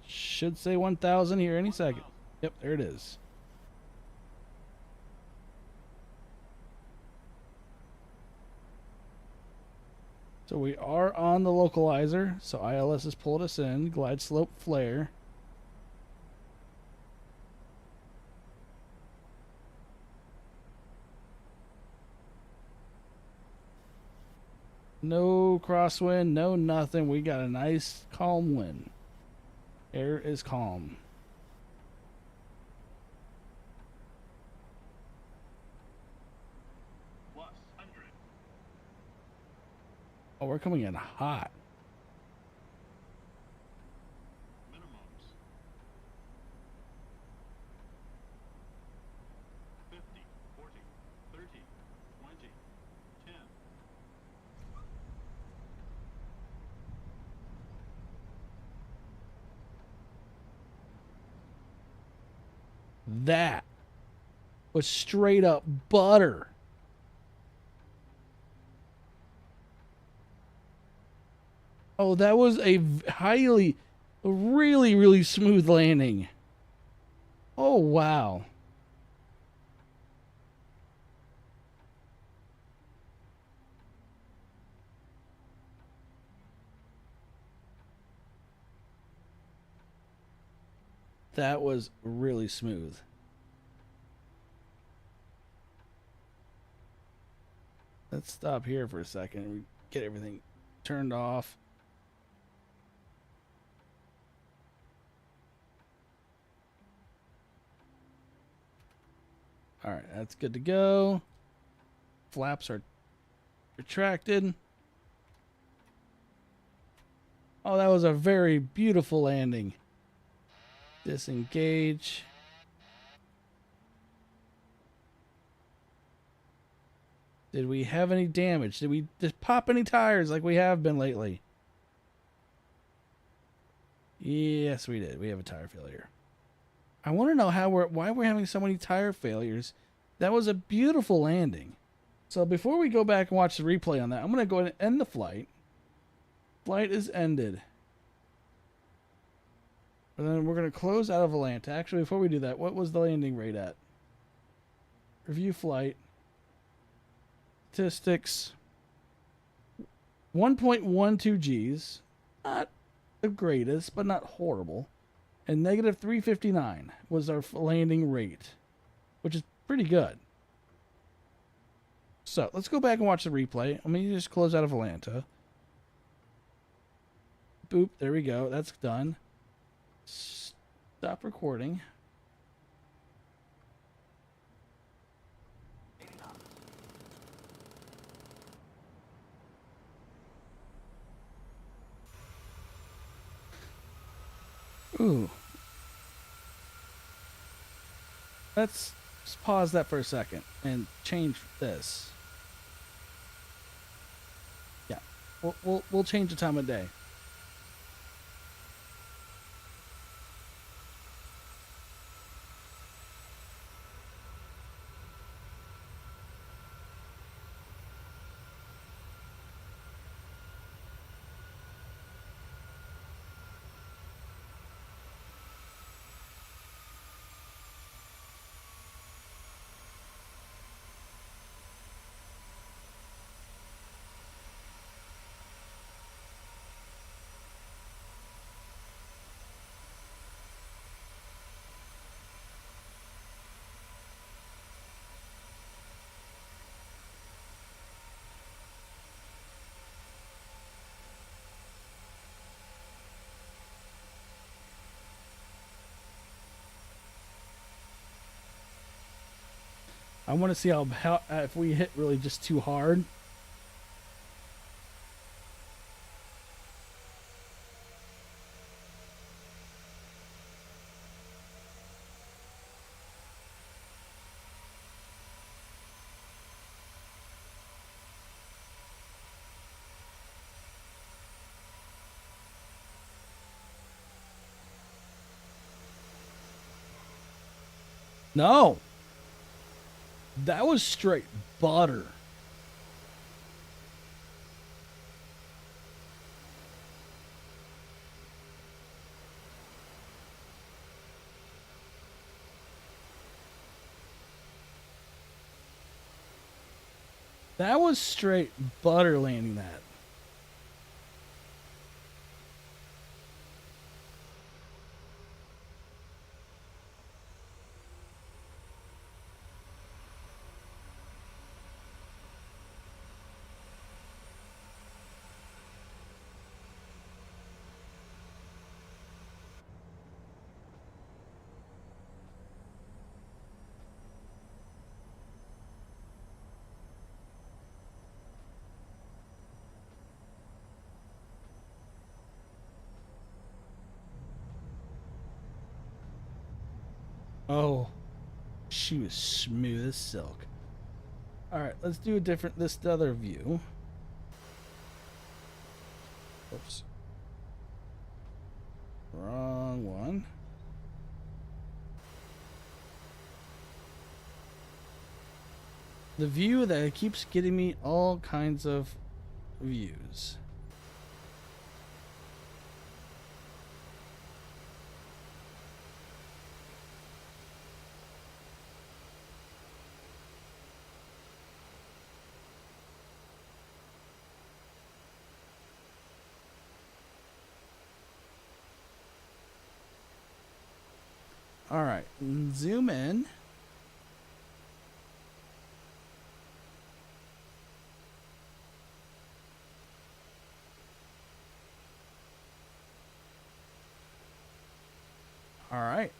Should say 1,000 here any second. Yep, there it is. So we are on the localizer. So ILS has pulled us in. Glide slope flare. No crosswind, no nothing. We got a nice calm wind. Air is calm. Oh, we're coming in hot. Minimums. 50, 40, 30, 20, 10. That was straight up butter. Oh, that was a really smooth landing. Oh, wow. That was really smooth. Let's stop here for a second and get everything turned off. All right, that's good to go. Flaps are retracted. Oh, that was a very beautiful landing. Disengage. Did we have any damage? Did we just pop any tires like we have been lately? Yes, we did. We have a tire failure. I want to know why we're having so many tire failures. That was a beautiful landing. So before we go back and watch the replay on that, I'm going to go ahead and end the flight. Flight is ended. And then we're going to close out of Atlanta. Actually, before we do that, what was the landing rate at? Review flight. Statistics. 1.12 Gs. Not the greatest, but not horrible. And negative 359 was our landing rate, which is pretty good. So let's go back and watch the replay. Let me just close out of Atlanta. Boop, there we go. That's done. Stop recording. Ooh. Let's just pause that for a second and change this. Yeah. We'll change the time of day. I want to see how if we hit really just too hard. No. That was straight butter. That was straight butter landing that. Oh, she was smooth as silk. All right, let's do this other view. Oops. Wrong one. The view that keeps getting me all kinds of views. All right, zoom in. All right.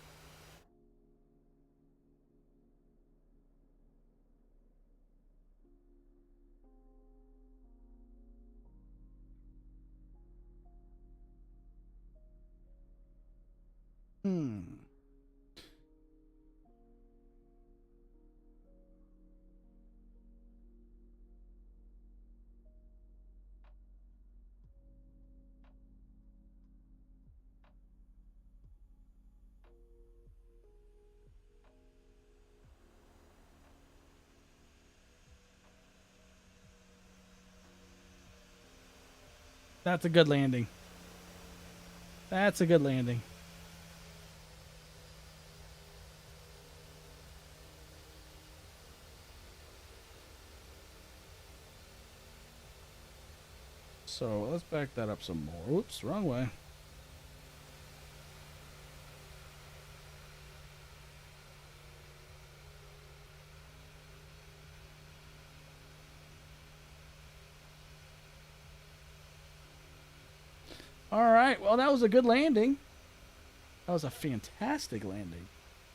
That's a good landing. That's a good landing. So let's back that up some more. Oops, wrong way. All right, well, that was a good landing. That was a fantastic landing.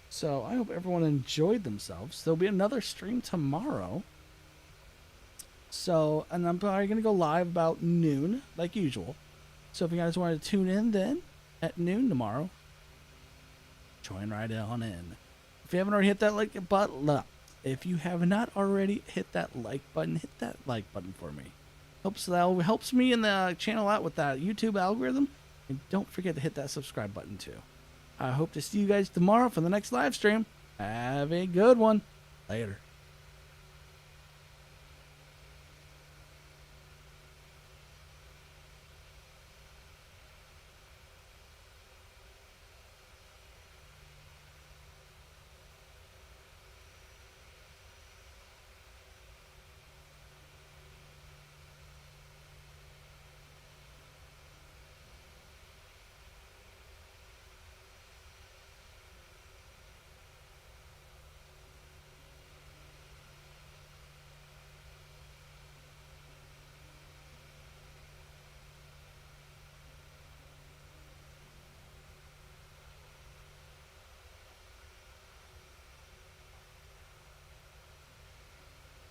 So I hope everyone enjoyed themselves. There'll be another stream tomorrow. So, and I'm probably going to go live about noon, like usual. So if you guys want to tune in then at noon tomorrow, join right on in. If you haven't already hit that like button, if you have not already hit that like button, hit that like button for me. Helps me in the channel out with that YouTube algorithm. And don't forget to hit that subscribe button too. I hope to see you guys tomorrow for the next live stream. Have a good one. Later.